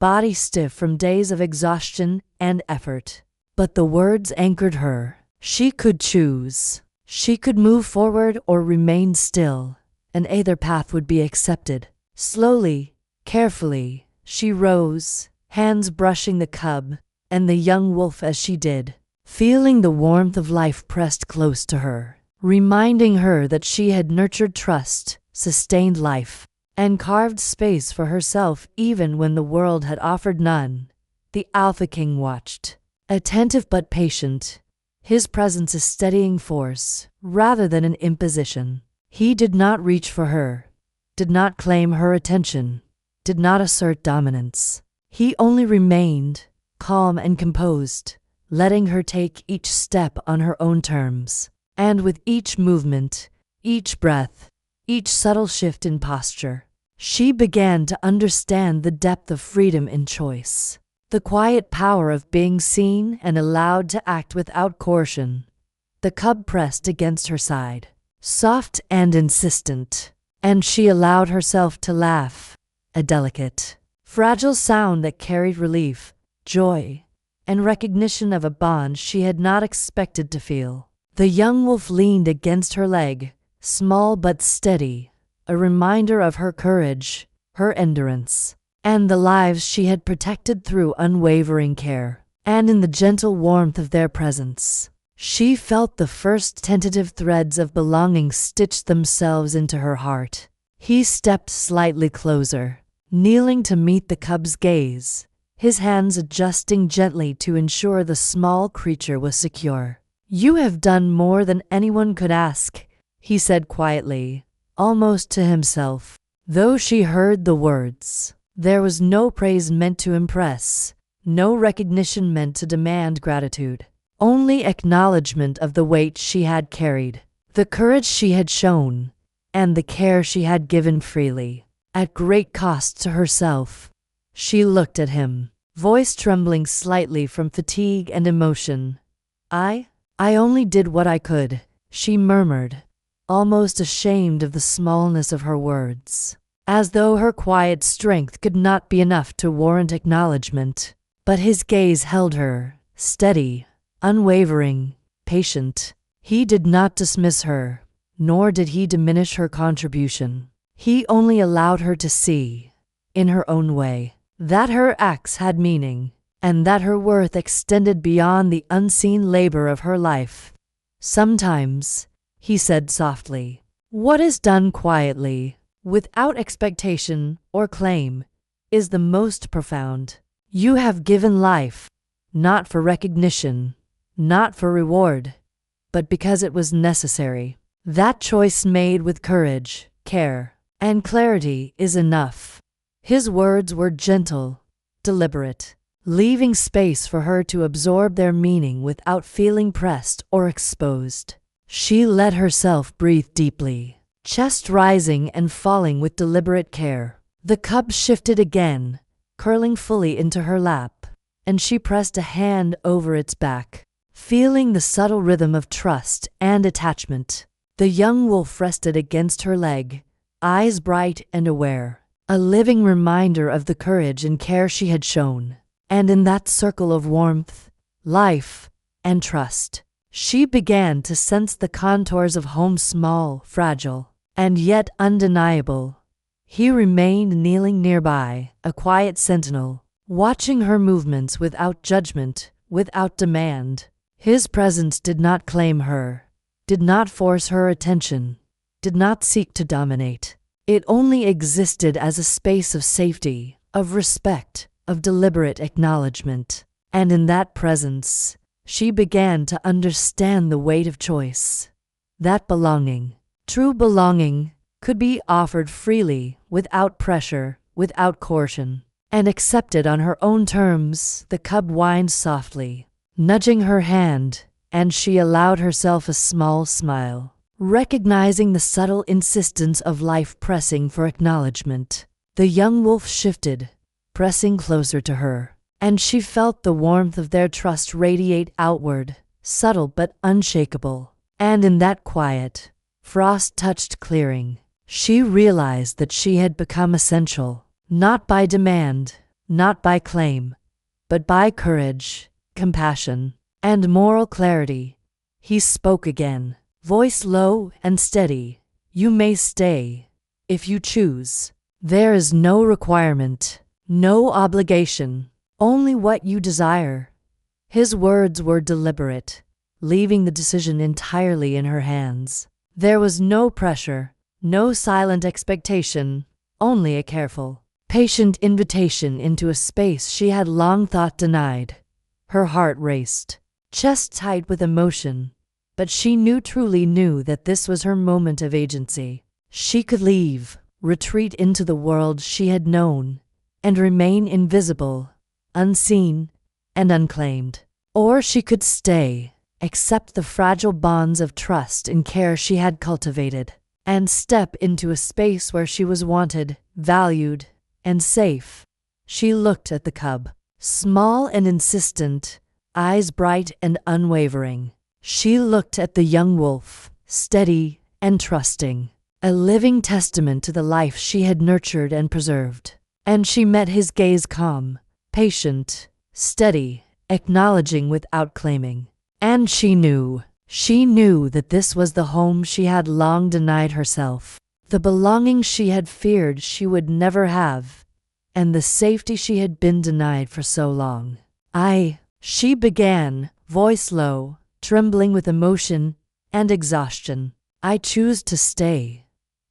body stiff from days of exhaustion and effort. But the words anchored her. She could choose. She could move forward or remain still, and either path would be accepted. Slowly, carefully, she rose, hands brushing the cub and the young wolf as she did, feeling the warmth of life pressed close to her, reminding her that she had nurtured trust, sustained life, and carved space for herself even when the world had offered none. The Alpha King watched, attentive but patient, his presence a steadying force rather than an imposition. He did not reach for her, did not claim her attention, did not assert dominance. He only remained, calm and composed, letting her take each step on her own terms. And with each movement, each breath, each subtle shift in posture, she began to understand the depth of freedom in choice, the quiet power of being seen and allowed to act without coercion. The cub pressed against her side, soft and insistent, and she allowed herself to laugh, a delicate, fragile sound that carried relief, joy, and recognition of a bond she had not expected to feel. The young wolf leaned against her leg, small but steady, a reminder of her courage, her endurance, and the lives she had protected through unwavering care. And in the gentle warmth of their presence, she felt the first tentative threads of belonging stitch themselves into her heart. He stepped slightly closer, kneeling to meet the cub's gaze, his hands adjusting gently to ensure the small creature was secure. "You have done more than anyone could ask," he said quietly, almost to himself. Though she heard the words, there was no praise meant to impress, no recognition meant to demand gratitude, only acknowledgement of the weight she had carried, the courage she had shown, and the care she had given freely. at great cost to herself. She looked at him, voice trembling slightly from fatigue and emotion. I only did what I could," she murmured, almost ashamed of the smallness of her words, as though her quiet strength could not be enough to warrant acknowledgement. But his gaze held her, steady, unwavering, patient. He did not dismiss her, nor did he diminish her contribution. He only allowed her to see, in her own way, that her acts had meaning, and that her worth extended beyond the unseen labor of her life. "Sometimes," he said softly, "what is done quietly, without expectation or claim, is the most profound. You have given life, not for recognition, not for reward, but because it was necessary. That choice made with courage, care, and clarity is enough." His words were gentle, deliberate, leaving space for her to absorb their meaning without feeling pressed or exposed. She let herself breathe deeply, chest rising and falling with deliberate care. The cub shifted again, curling fully into her lap, and she pressed a hand over its back, feeling the subtle rhythm of trust and attachment. The young wolf rested against her leg, eyes bright and aware, a living reminder of the courage and care she had shown. And in that circle of warmth, life, and trust, she began to sense the contours of home, small, fragile, and yet undeniable. He remained kneeling nearby, a quiet sentinel, watching her movements without judgment, without demand. His presence did not claim her, did not force her attention, did not seek to dominate. It only existed as a space of safety, of respect, of deliberate acknowledgement. And in that presence, she began to understand the weight of choice. That belonging, true belonging, could be offered freely, without pressure, without coercion, and accepted on her own terms. The cub whined softly, nudging her hand, and she allowed herself a small smile, recognizing the subtle insistence of life pressing for acknowledgement. The young wolf shifted, pressing closer to her, and she felt the warmth of their trust radiate outward, subtle but unshakable. And in that quiet, frost-touched clearing, she realized that she had become essential, not by demand, not by claim, but by courage, compassion, and moral clarity. He spoke again, voice low and steady. "You may stay, if you choose. There is no requirement, no obligation, only what you desire." His words were deliberate, leaving the decision entirely in her hands. There was no pressure, no silent expectation, only a careful, patient invitation into a space she had long thought denied. Her heart raced, chest tight with emotion, but she truly knew that this was her moment of agency. She could leave, retreat into the world she had known, and remain invisible, unseen, and unclaimed. Or she could stay, accept the fragile bonds of trust and care she had cultivated, and step into a space where she was wanted, valued, and safe. She looked at the cub, small and insistent, eyes bright and unwavering. She looked at the young wolf, steady and trusting, a living testament to the life she had nurtured and preserved. And she met his gaze calm, patient, steady, acknowledging without claiming. And she knew that this was the home she had long denied herself, the belonging she had feared she would never have, and the safety she had been denied for so long. She began, voice low, trembling with emotion and exhaustion. "I choose to stay."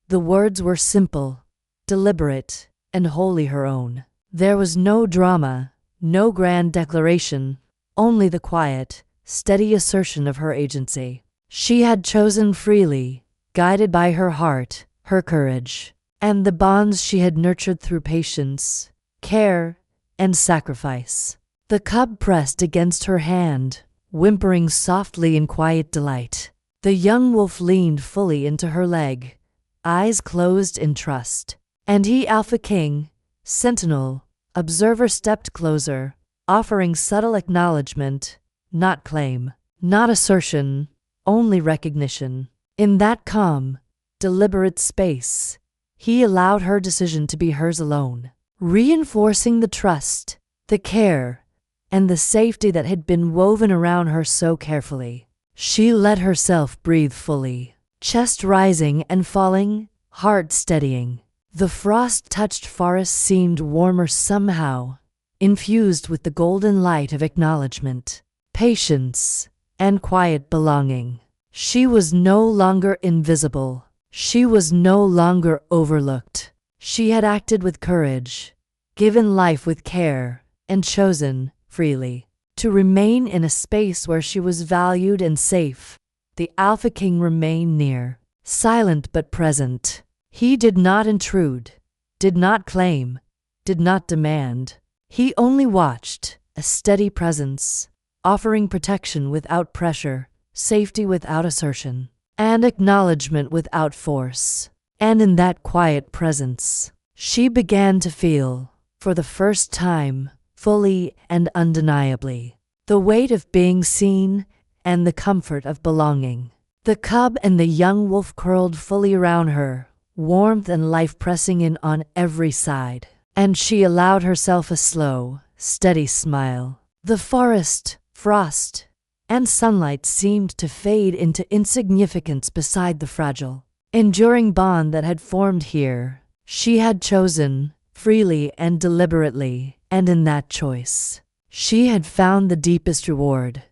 The words were simple, deliberate, and wholly her own. There was no drama, no grand declaration, only the quiet, steady assertion of her agency. She had chosen freely, guided by her heart, her courage, and the bonds she had nurtured through patience, care, and sacrifice. The cub pressed against her hand, whimpering softly in quiet delight. The young wolf leaned fully into her leg, eyes closed in trust. And he, Alpha King, sentinel, observer, stepped closer, offering subtle acknowledgement, not claim, not assertion, only recognition. In that calm, deliberate space, he allowed her decision to be hers alone, reinforcing the trust, the care, and the safety that had been woven around her so carefully. She let herself breathe fully, chest rising and falling, heart steadying. The frost-touched forest seemed warmer somehow, infused with the golden light of acknowledgement, patience, and quiet belonging. She was no longer invisible. She was no longer overlooked. She had acted with courage, given life with care, and chosen, freely, to remain in a space where she was valued and safe. The Alpha King remained near, silent but present. He did not intrude, did not claim, did not demand. He only watched, a steady presence, offering protection without pressure, safety without assertion, and acknowledgement without force. And in that quiet presence, she began to feel, for the first time, fully and undeniably, the weight of being seen and the comfort of belonging. The cub and the young wolf curled fully around her, warmth and life pressing in on every side, and she allowed herself a slow, steady smile. The forest, frost, and sunlight seemed to fade into insignificance beside the fragile, enduring bond that had formed here. She had chosen, freely and deliberately, and in that choice, she had found the deepest reward,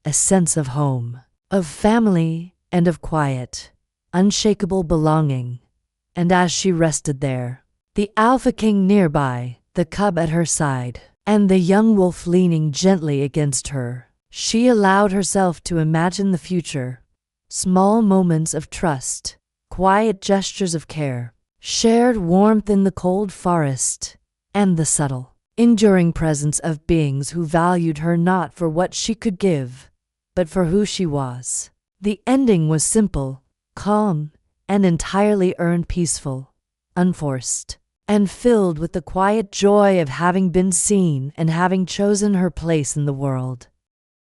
a sense of home, of family, and of quiet, unshakable belonging. And as she rested there, the Alpha King nearby, the cub at her side, and the young wolf leaning gently against her, she allowed herself to imagine the future. Small moments of trust, quiet gestures of care, shared warmth in the cold forest, and the subtle, enduring presence of beings who valued her not for what she could give, but for who she was. The ending was simple, calm, and entirely earned, peaceful, unforced, and filled with the quiet joy of having been seen and having chosen her place in the world.